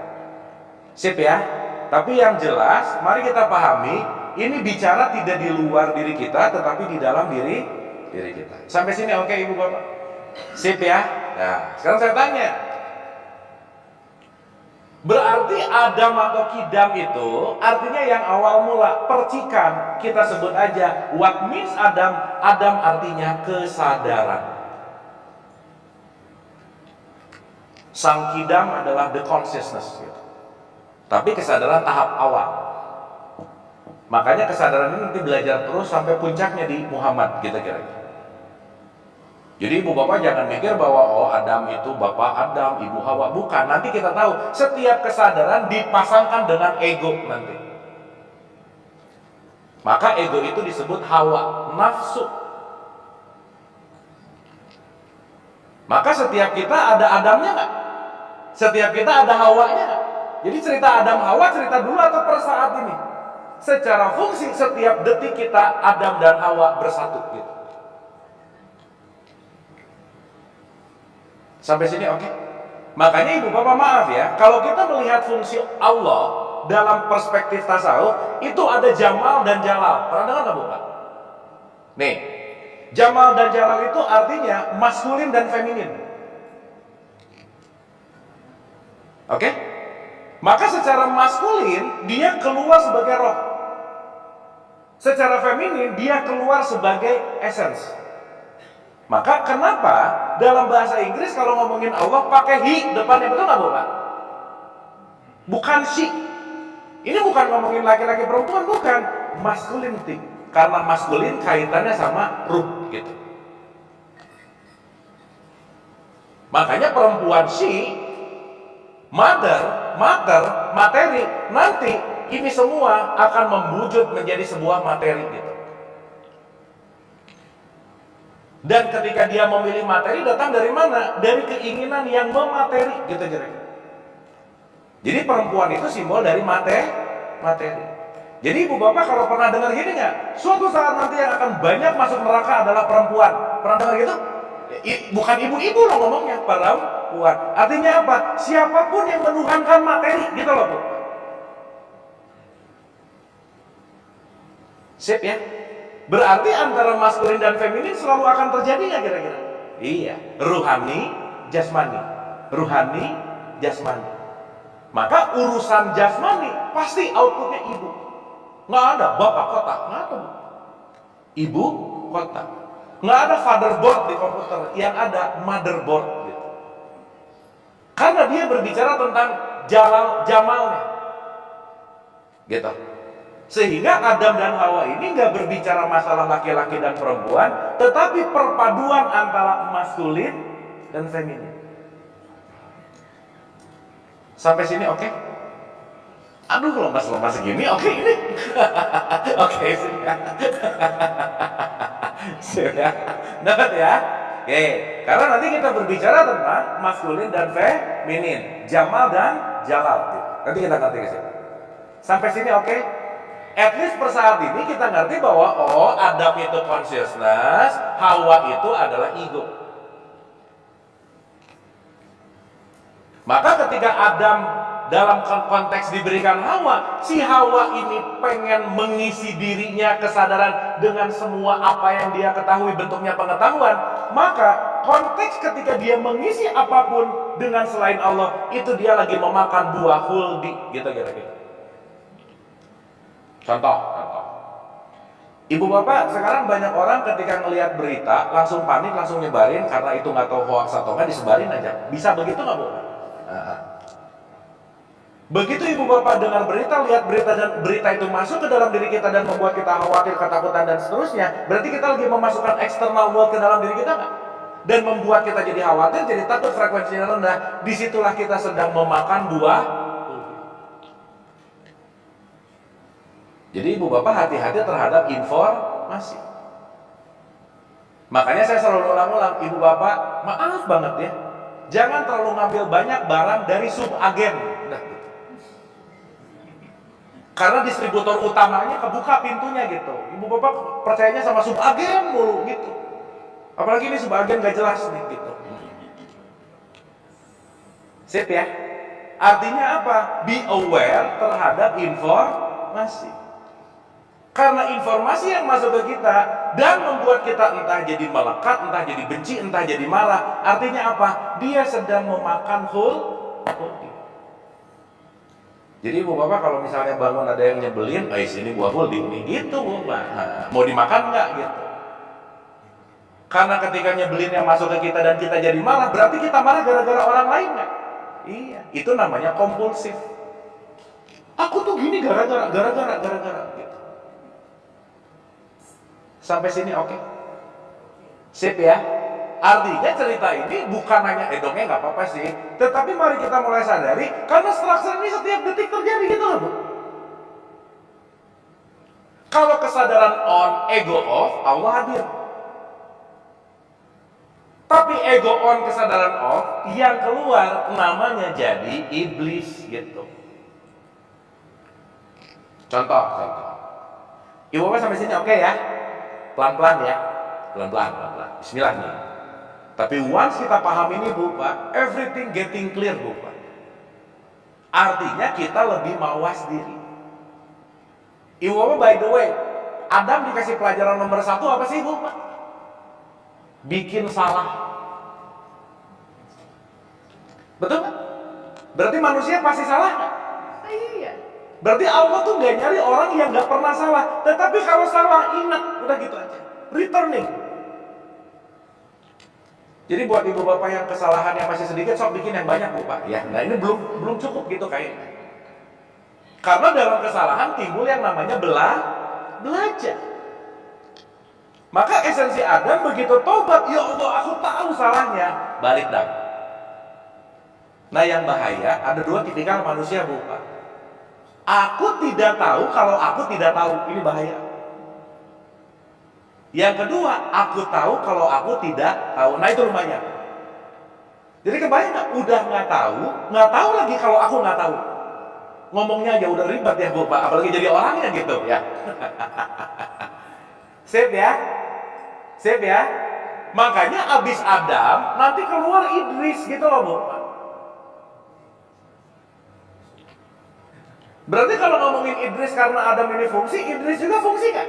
[SPEAKER 1] Sip ya. Tapi yang jelas, mari kita pahami ini bicara tidak di luar diri kita, tetapi di dalam diri kita. Sampai sini oke ibu bapak? Sip ya. Nah, sekarang saya tanya. Berarti Adam atau Kidam itu artinya yang awal mula, percikan. Kita sebut aja what means Adam. Adam artinya kesadaran. Sang Kidam adalah the consciousness gitu. Tapi kesadaran tahap awal. Makanya kesadaran ini nanti belajar terus sampai puncaknya di Muhammad gitu kira-kira. Jadi ibu bapak jangan mikir bahwa oh Adam itu bapak Adam, ibu Hawa, bukan. Nanti kita tahu setiap kesadaran dipasangkan dengan ego nanti. Maka ego itu disebut hawa, nafsu. Maka setiap kita ada Adamnya nggak? Setiap kita ada Hawanya nggak? Jadi cerita Adam Hawa cerita dulu atau per saat ini? Secara fungsi setiap detik kita Adam dan Hawa bersatu gitu. Sampai sini oke? Makanya ibu bapak maaf ya, kalau kita melihat fungsi Allah dalam perspektif tasawuf, itu ada Jamal dan Jalal. Pernah dengar nggak bukan? Nih, Jamal dan Jalal itu artinya maskulin dan feminin. Oke? Maka secara maskulin dia keluar sebagai roh. Secara feminin dia keluar sebagai essence. Maka kenapa dalam bahasa Inggris kalau ngomongin Allah pakai he depannya, betul nggak bukan? Bukan she. Ini bukan ngomongin laki-laki perempuan, bukan. Masculinity. Karena maskulin kaitannya sama ruh gitu. Makanya perempuan she, mother, materi, nanti ini semua akan membujut menjadi sebuah materi gitu. Dan ketika dia memilih materi datang dari mana? Dari keinginan yang memateri gitu kira-kira. Jadi perempuan itu simbol dari materi. Jadi ibu bapak kalau pernah dengar gini nggak? Suatu saat nanti yang akan banyak masuk neraka adalah perempuan. Pernah dengar gitu? Bukan ibu-ibu loh ngomongnya, perempuan. Artinya apa? Siapapun yang menuhankan materi gitu loh bu. Sip ya. Berarti antara maskulin dan feminin selalu akan terjadi nggak kira-kira? Iya. Ruhani, jasmani. Ruhani, jasmani. Maka urusan jasmani pasti outputnya ibu. Nggak ada bapak kotak, nggak ada. Ibu kotak. Nggak ada fatherboard di komputer, yang ada motherboard gitu. Karena dia berbicara tentang jamalnya. Gitu. Sehingga Adam dan Hawa ini nggak berbicara masalah laki-laki dan perempuan, tetapi perpaduan antara maskulin dan feminin. Sampai sini oke? Aduh, lemas-lemas segini oke ini. Oke sih. Sudah. Dapat ya? Oke, karena nanti kita berbicara tentang maskulin dan feminin, jamal dan jalal. Nanti kita ngerti ke sini. Sampai sini oke? At least per saat ini kita ngerti bahwa Adam itu consciousness, Hawa itu adalah ego. Maka ketika Adam dalam konteks diberikan Hawa, si Hawa ini pengen mengisi dirinya kesadaran dengan semua apa yang dia ketahui, bentuknya pengetahuan. Maka konteks ketika dia mengisi apapun dengan selain Allah, itu dia lagi memakan buah huldi, gitu kira-kira. Contoh. Ibu bapak, sekarang banyak orang ketika ngelihat berita langsung panik, langsung nyebarin karena itu nggak tahu hoax atau nggak, disebarin aja. Bisa begitu nggak bu? Begitu ibu bapak dengar berita, lihat berita dan berita itu masuk ke dalam diri kita dan membuat kita khawatir, ketakutan dan seterusnya, berarti kita lagi memasukkan external world ke dalam diri kita nggak? Dan membuat kita jadi khawatir, jadi takut, frekuensinya rendah. Disitulah kita sedang memakan buah. Jadi ibu bapak hati-hati terhadap informasi. Makanya saya selalu ulang-ulang, ibu bapak maaf banget ya, jangan terlalu ngambil banyak barang dari subagen. Karena distributor utamanya kebuka pintunya gitu. Ibu bapak percayanya sama subagen mulu gitu. Apalagi ini subagen gak jelas nih gitu. Sip ya. Artinya apa? Be aware terhadap informasi. Karena informasi yang masuk ke kita dan membuat kita entah jadi melekat, entah jadi benci, entah jadi marah. Artinya apa? Dia sedang memakan huldi. Jadi ibu bapak kalau misalnya bangun ada yang nyebelin, sini buah huldi nih, gitu bu, mau dimakan nggak gitu? Karena ketika nyebelin yang masuk ke kita dan kita jadi marah, berarti kita marah gara-gara orang lain nggak? Iya, itu namanya kompulsif. Aku tuh gini gara-gara gitu. Sampai sini oke? Sip ya? Artinya cerita ini bukan hanya dongeng nggak apa-apa sih, tetapi mari kita mulai sadari karena struktur ini setiap detik terjadi gitu loh bu. Kalau kesadaran on, ego off, Allah hadir. Tapi ego on, kesadaran off, yang keluar namanya jadi iblis gitu. Contoh. Ibu bapak sampai sini oke ya? Pelan-pelan ya, pelan-pelan. Bismillah nih. Tapi once kita paham ini bu pak, everything getting clear bu pak. Artinya kita lebih mawas diri. Ibu bapak by the way, Adam dikasih pelajaran nomor 1 apa sih bu pak? Bikin salah. Betul nggak? Berarti manusia pasti salah nggak? Iya. Berarti Allah tuh nggak nyari orang yang nggak pernah salah, tetapi kalau salah ingat, udah gitu aja. Returning. Jadi buat ibu bapak yang kesalahannya masih sedikit, sok bikin yang banyak bu pak. Ya, nah ini belum cukup gitu kayaknya. Karena dalam kesalahan timbul yang namanya belajar. Maka esensi Adam begitu tobat, ya Allah aku tahu salahnya, balik dah. Nah yang bahaya ada 2 tipikal manusia bu pak. Aku tidak tahu kalau aku tidak tahu, ini bahaya. Yang kedua, aku tahu kalau aku tidak tahu. Nah itu lumayan. Jadi kebayang nggak? Udah nggak tahu lagi kalau aku nggak tahu. Ngomongnya aja udah ribet ya bu pak, apalagi jadi orangnya gitu ya. Sip ya. Makanya abis Adam nanti keluar Idris gitu loh bu. Berarti kalau ngomongin Idris karena Adam ini fungsi, Idris juga fungsi kan?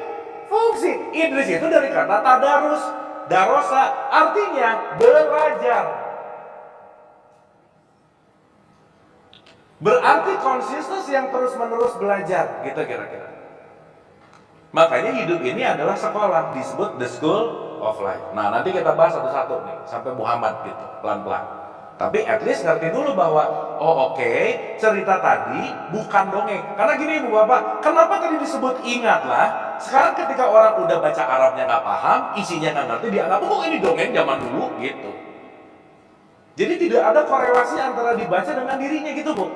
[SPEAKER 1] Fungsi. Idris itu dari kata tadarus, darosa, artinya belajar. Berarti consciousness yang terus-menerus belajar, gitu kira-kira. Makanya hidup ini adalah sekolah, disebut the school of life. Nah, nanti kita bahas satu-satu nih, sampai Muhammad gitu, pelan-pelan. Tapi at least ngerti dulu bahwa, oh oke, cerita tadi bukan dongeng. Karena gini Ibu Bapak, kenapa tadi disebut ingatlah? Sekarang ketika orang udah baca Arabnya nggak paham, isinya nggak ngerti, dianggap, oh ini dongeng zaman dulu, gitu. Jadi tidak ada korelasi antara dibaca dengan dirinya gitu Bu.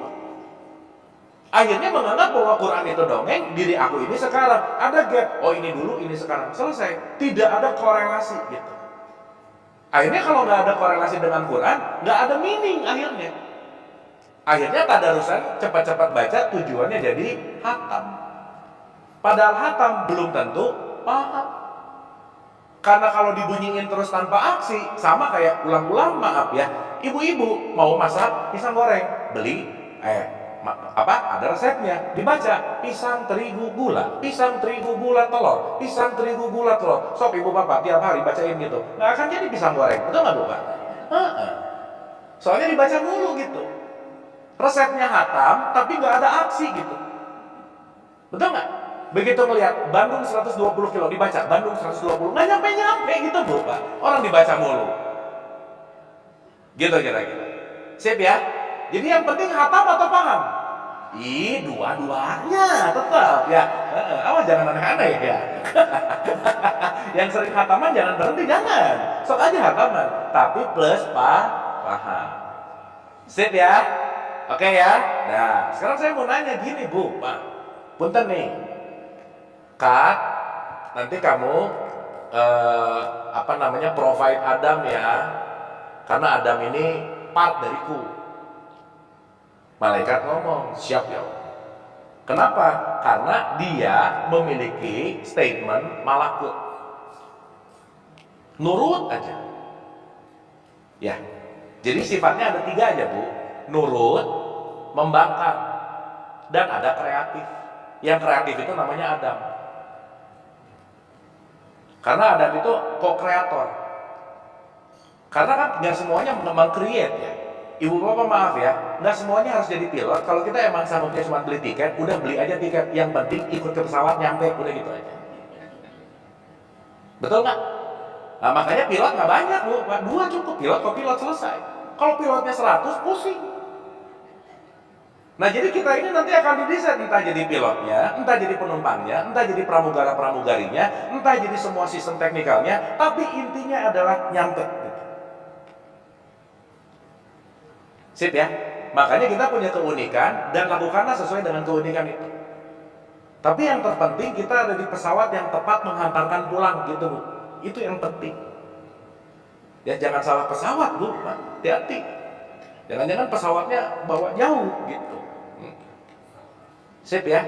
[SPEAKER 1] Akhirnya menganggap bahwa Quran itu dongeng, diri aku ini sekarang. Ada gap, oh ini dulu, ini sekarang. Selesai. Tidak ada korelasi gitu. Akhirnya kalau nggak ada korelasi dengan Quran, nggak ada meaning akhirnya. Akhirnya tadarusan cepat-cepat baca tujuannya jadi hatam. Padahal hatam belum tentu paham. Karena kalau dibunyiin terus tanpa aksi, sama kayak ulang-ulang, maaf ya, ibu-ibu mau masak pisang goreng, beli ada resepnya, dibaca pisang terigu gula telur, pisang terigu gula telur. Sok Ibu Bapak tiap hari bacain gitu, nggak akan jadi pisang goreng, betul nggak Bu Pak? Soalnya dibaca dulu gitu. Resepnya hatam tapi nggak ada aksi gitu, betul nggak? Begitu ngelihat Bandung 120 kilo dibaca Bandung 120, nggak nyampe gitu Bu Pak, orang dibaca mulu gitu kira-kira. Sip ya. Jadi yang penting hatam atau paham? Dua-duanya tetap ya. Awas jangan aneh-aneh ya. Yang sering hataman jangan berhenti, jangan. Sok aja hataman, tapi plus paham. Sip ya? Oke ya? Nah, sekarang saya mau nanya gini Bu, Pak. Punten nih. Kak, nanti kamu provide Adam ya. Karena Adam ini part dariku. Malaikat ngomong, siap ya. Kenapa? Karena dia memiliki statement malakut. Nurut aja. Ya. Jadi sifatnya ada 3 aja Bu. Nurut, membangkang, dan ada kreatif. Yang kreatif itu namanya Adam. Karena Adam itu co-kreator. Karena kan nggak semuanya memang create ya. Ibu Bapak maaf ya, nggak semuanya harus jadi pilot. Kalau kita emang sanggupnya cuma beli tiket, udah beli aja tiket. Yang penting ikut ke pesawat nyampe, udah gitu aja. Betul nggak? Nah makanya pilot nggak banyak Bu, 2 cukup, pilot pilot selesai. Kalau pilotnya 100 pusing. Nah jadi kita ini nanti akan didesain entah jadi pilotnya, entah jadi penumpangnya, entah jadi pramugara-pramugarinya, entah jadi semua sistem teknikalnya, tapi intinya adalah nyampe. Sip ya, makanya kita punya keunikan dan lakukanlah sesuai dengan keunikan itu. Tapi yang terpenting kita ada di pesawat yang tepat menghantarkan pulang gitu Bu. Itu yang penting. Ya jangan salah pesawat Bu, hati-hati. Jangan-jangan pesawatnya bawa jauh gitu. Sip ya.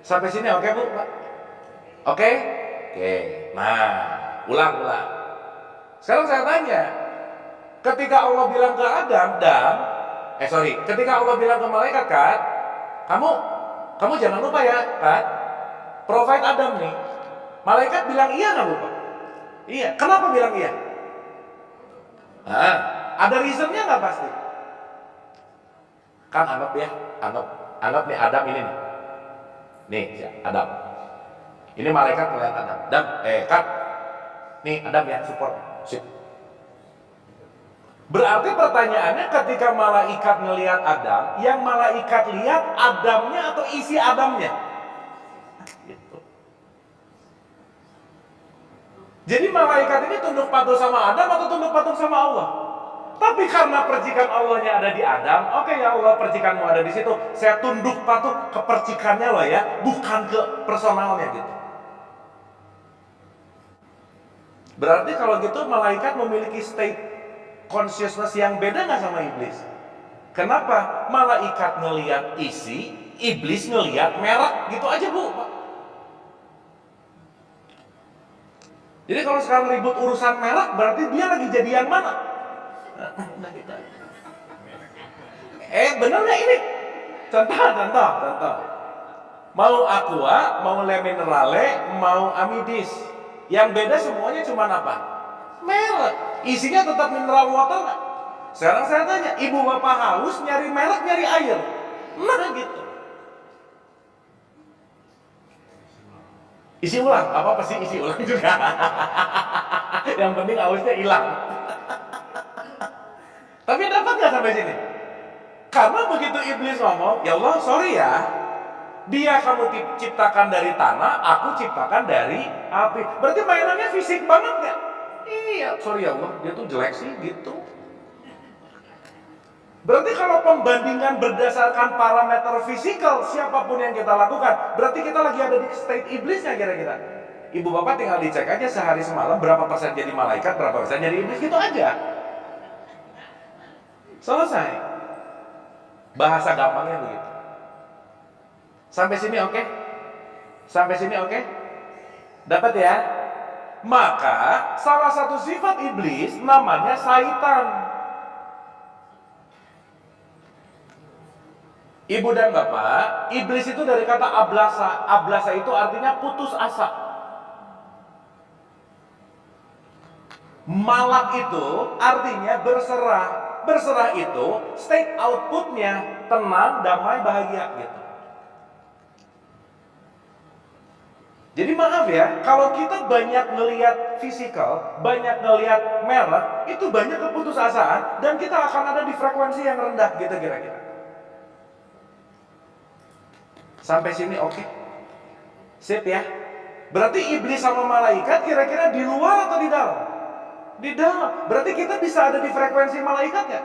[SPEAKER 1] Sampai sini oke Bu, Pak? Oke? Oke. Nah, ulang. Sekarang saya tanya, ketika Allah bilang ke Adam ketika Allah bilang ke malaikat kan, kamu jangan lupa ya kan, provide Adam nih. Malaikat bilang iya nggak Bu Pak? Iya. Kenapa bilang iya? Nah, ada reasonnya nggak pasti? Kan anggap nih Adam ini nih. Nih Adam. Ini malaikat melihat Adam. Kan, nih Adam ya support. Sip. Berarti pertanyaannya ketika malaikat ngelihat Adam, yang malaikat lihat Adamnya atau isi Adamnya? Gitu. Jadi malaikat ini tunduk patuh sama Adam atau tunduk patuh sama Allah? Tapi karena percikan Allahnya ada di Adam, oke ya Allah percikanmu ada di situ, saya tunduk patuh ke percikannya loh ya, bukan ke personalnya gitu. Berarti kalau gitu malaikat memiliki state consciousness yang beda nggak sama iblis? Kenapa? Malaikat ngelihat isi, iblis ngelihat merek, gitu aja Bu. Jadi kalau sekarang ribut urusan merek, berarti dia lagi jadi yang mana? Bener nggak ini? Contoh. Mau aqua, mau le minerale, mau amidis. Yang beda semuanya cuma apa? Merek. Isinya tetap mineral water nggak? Sekarang saya tanya, ibu bapak haus nyari merek, nyari air. Nah gitu. Isi ulang, apa sih isi ulang juga. Yang penting hausnya hilang. Tapi dapat nggak sampai sini? Karena begitu iblis ngomong, ya Allah sorry ya, dia kamu ciptakan dari tanah, aku ciptakan dari api. Berarti mainannya fisik banget nggak? Iya, sorry ya Allah, dia tuh jelek sih gitu. Berarti kalau pembandingan berdasarkan parameter fisikal, siapapun yang kita lakukan, berarti kita lagi ada di state iblisnya kira-kira. Ibu bapak tinggal dicek aja sehari semalam berapa persen jadi malaikat, berapa persen jadi iblis, gitu aja. Selesai. Bahasa gampangnya begitu. Sampai sini oke? Sampai sini oke? Dapat ya? Maka salah satu sifat iblis namanya syaitan. Ibu dan bapak, iblis itu dari kata ablasa. Ablasa itu artinya putus asa. Malak itu artinya berserah. Berserah itu state outputnya tenang, damai, bahagia gitu. Jadi maaf ya, kalau kita banyak ngelihat fisikal, banyak ngelihat merek, itu banyak keputusasaan dan kita akan ada di frekuensi yang rendah gitu kira-kira. Sampai sini oke? Sip ya? Berarti iblis sama malaikat kira-kira di luar atau di dalam? Di dalam. Berarti kita bisa ada di frekuensi malaikat ya?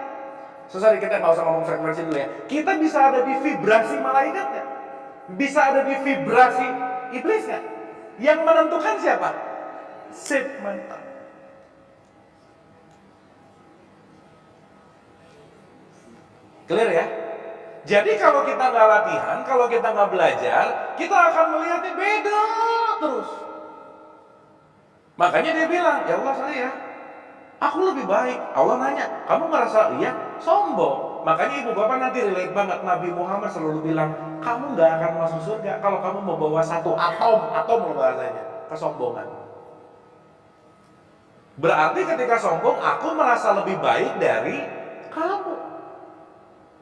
[SPEAKER 1] Sorry, kita nggak usah ngomong frekuensi dulu ya. Kita bisa ada di vibrasi malaikat ya? Bisa ada di vibrasi iblis ya? Yang menentukan siapa? Sip, mantap. Clear ya? Jadi kalau kita nggak latihan, kalau kita nggak belajar, kita akan melihatnya beda terus. Makanya dia bilang, ya Allah saya, aku lebih baik. Allah nanya, kamu ngerasa iya? Sombong. Makanya ibu bapak nanti relate banget. Nabi Muhammad selalu bilang, kamu nggak akan masuk surga kalau kamu membawa satu atom loh bahasanya, kesombongan. Berarti ketika sombong, aku merasa lebih baik dari kamu.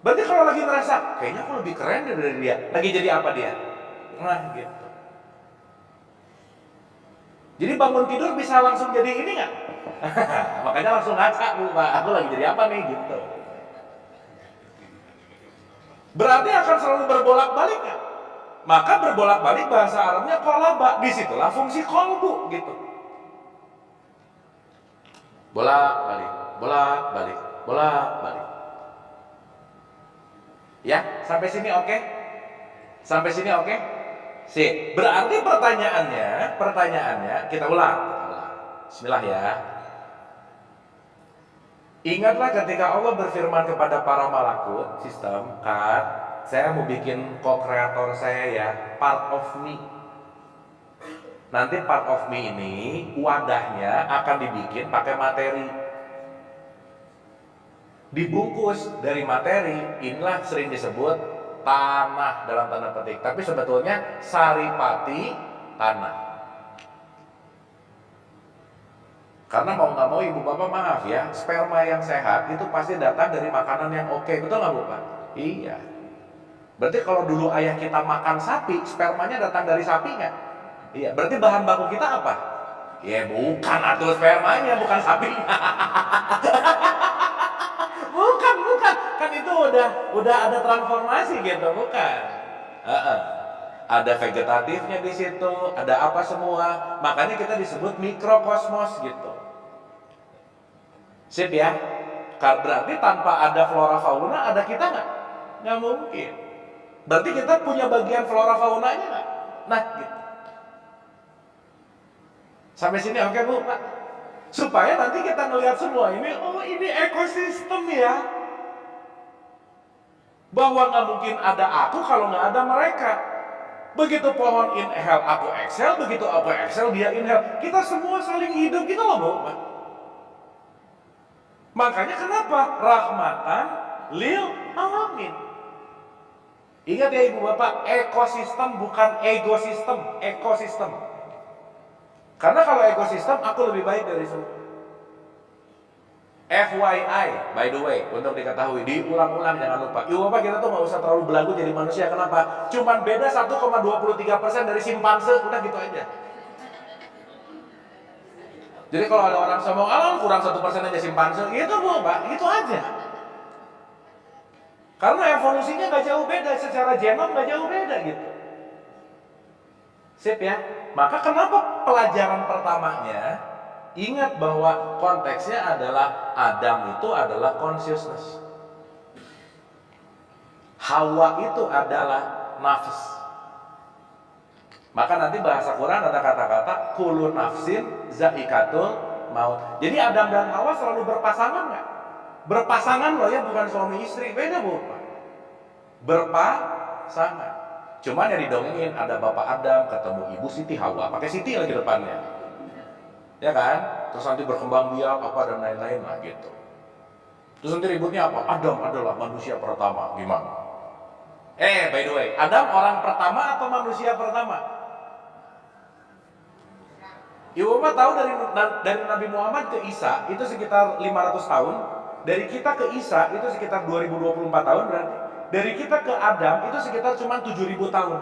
[SPEAKER 1] Berarti kalau lagi ngerasa, kayaknya aku lebih keren dari dia. Lagi jadi apa dia? Nah gitu. Jadi bangun tidur bisa langsung jadi ini nggak? Makanya langsung ngaca, Bu, Pak, aku lagi jadi apa nih gitu. Berarti akan selalu berbolak-balik ya? Maka berbolak-balik bahasa Arabnya kolaba. Disitulah fungsi kolbu gitu. Bolak-balik, bolak-balik, bolak-balik. Ya, sampai sini oke? Sampai sini oke? Sip. Berarti pertanyaannya kita ulang. Bismillah ya. Ingatlah ketika Allah berfirman kepada para malakut, sistem, kan, saya mau bikin co-kreator saya ya, part of me. Nanti part of me ini wadahnya akan dibikin pakai materi. Dibungkus dari materi, inilah sering disebut tanah dalam tanda petik. Tapi sebetulnya saripati tanah. Karena mau nggak mau ibu bapak maaf ya, sperma yang sehat itu pasti datang dari makanan yang oke, betul nggak Bu Pak? Iya. Berarti kalau dulu ayah kita makan sapi, spermanya datang dari sapi nggak? Iya. Berarti bahan baku kita apa? Ya bukan atuh spermanya, bukan sapinya. bukan. Kan itu udah ada transformasi gitu, bukan? Ada vegetatifnya di situ, ada apa semua. Makanya kita disebut mikrokosmos gitu. Sip ya. Berarti tanpa ada flora fauna ada kita nggak? Nggak mungkin. Berarti kita punya bagian flora faunanya nggak? Nah gitu. Sampai sini oke Bu Pak? Supaya nanti kita ngelihat semua ini, oh ini ekosistem ya. Bahwa nggak mungkin ada aku kalau nggak ada mereka. Begitu pohon inhale, aku exhale. Begitu aku exhale, dia inhale. Kita semua saling hidup gitu loh Bu Pak. Makanya kenapa? Rahmatan lil alamin. Ingat ya ibu bapak, ekosistem bukan egosistem, ekosistem. Karena kalau ekosistem aku lebih baik dari semua. FYI, by the way, untuk diketahui, diulang-ulang jangan lupa. Ibu bapak kita tuh nggak usah terlalu belagu jadi manusia. Kenapa? Cuman beda 1,23% dari simpanse, udah gitu aja. Jadi kalau ada orang sombong, alam kurang 1% aja simpanse, gitu bu, pak, gitu aja. Karena evolusinya nggak jauh beda, secara genom nggak jauh beda gitu. Sip ya. Maka kenapa pelajaran pertamanya ingat bahwa konteksnya adalah Adam itu adalah consciousness, Hawa itu adalah nafs. Maka nanti bahasa Quran ada kata-kata kullu nafsin zaikatul maut. Jadi Adam dan Hawa selalu berpasangan nggak? Berpasangan loh ya, bukan suami istri, beda bu. Berpasangan. Cuman yang didongengin ada Bapak Adam ketemu Ibu Siti Hawa, pakai Siti lagi depannya, ya kan? Terus nanti berkembang biak apa dan lain-lain lah gitu. Terus nanti ributnya apa? Adam adalah manusia pertama, gimana? By the way, Adam orang pertama atau manusia pertama? Ibu Bapak tahu dari Nabi Muhammad ke Isa itu sekitar 500 tahun. Dari kita ke Isa itu sekitar 2024 tahun berarti. Dari kita ke Adam itu sekitar cuma 7.000 tahun.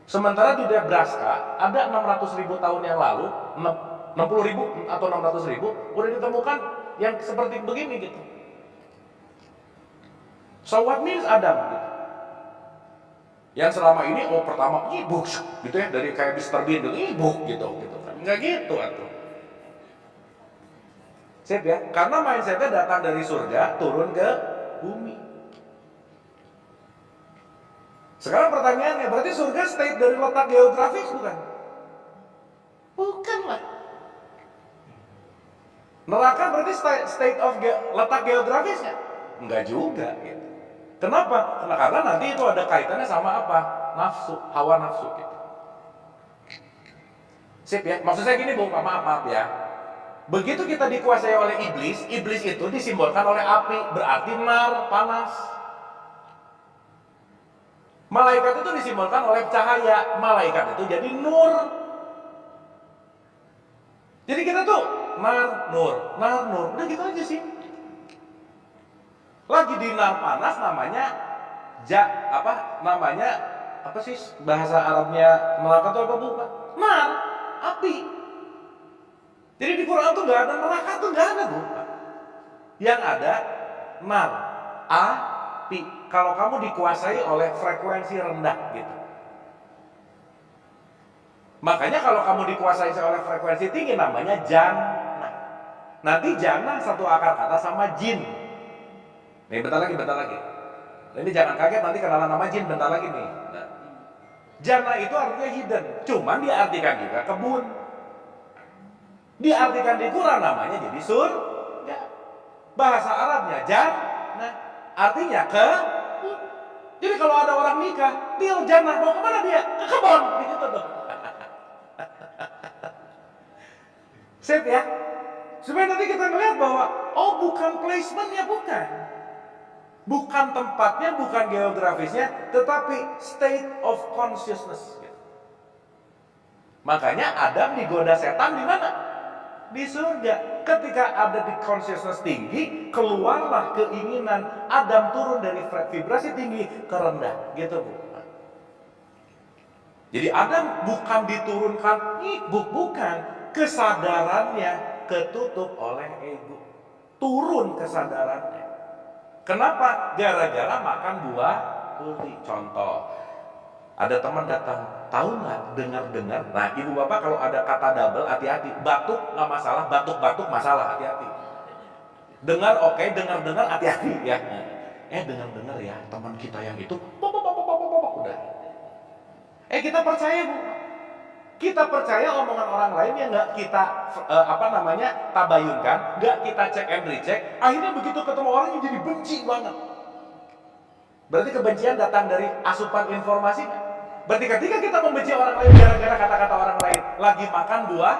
[SPEAKER 1] Sementara di Nebraska ada 600.000 tahun yang lalu, 60.000 atau 600.000 udah ditemukan yang seperti begini gitu. So what means Adam gitu? Yang selama ini pertama ibuk gitu ya, dari kayak Mr. Bean gitu, ibuk gitu kan. Enggak gitu atuh. Sip ya, karena mindsetnya datang dari surga turun ke bumi. Sekarang pertanyaannya, berarti surga state dari letak geografis bukan? Bukan lah. Neraka berarti state of letak geografisnya? Enggak juga gitu. Kenapa? Karena nanti itu ada kaitannya sama apa? Nafsu, hawa nafsu gitu. Sip ya, maksud saya gini bu, maaf ya. Begitu kita dikuasai oleh iblis, iblis itu disimbolkan oleh api, berarti nar, panas. Malaikat itu disimbolkan oleh cahaya, malaikat itu jadi nur. Jadi kita tuh nar, nur, udah gitu aja sih. Lagi di nar panas namanya apa sih bahasa Arabnya neraka itu apa bu? Nar, api. Jadi di Quran tuh nggak ada neraka tuh nggak ada bu. Yang ada nar, api. Kalau kamu dikuasai oleh frekuensi rendah gitu. Makanya kalau kamu dikuasai oleh frekuensi tinggi namanya jannah. Nanti jannah satu akar kata sama jin. Nih bentar lagi. Ini jangan kaget nanti kenalan nama jin bentar lagi nih. Nah, jannah itu artinya hidden, cuman diartikan juga kebun. Diartikan di Quran namanya jadi surga. Bahasa Arabnya jannah, artinya kebun. Jadi kalau ada orang nikah, dia jannah mau kemana dia? Ke kebun, gitu tuh. Sip ya. Supaya nanti kita melihat bahwa bukan placementnya, bukan tempatnya, bukan geografisnya, tetapi state of consciousness. Makanya Adam digoda setan di mana? Di surga. Ketika ada di consciousness tinggi, keluarlah keinginan Adam turun dari vibrasi tinggi ke rendah, gitu bu. Jadi Adam bukan diturunkan bukan, kesadarannya ketutup oleh ego, turun kesadarannya. Kenapa? Gara-gara makan buah putih. Contoh, ada teman datang, tahu nggak, dengar. Nah ibu bapak kalau ada kata double hati-hati, batuk nggak masalah, batuk masalah, hati-hati. Dengar oke, dengar hati-hati ya. Dengar ya teman kita yang itu, udah. Kita percaya bu, kita percaya omongan orang lain yang nggak kita tabayunkan, nggak kita cek and recheck, akhirnya begitu ketemu orang yang jadi benci banget. Berarti kebencian datang dari asupan informasi. Berarti ketika kita membenci orang lain gara-gara kata-kata orang lain, lagi makan buah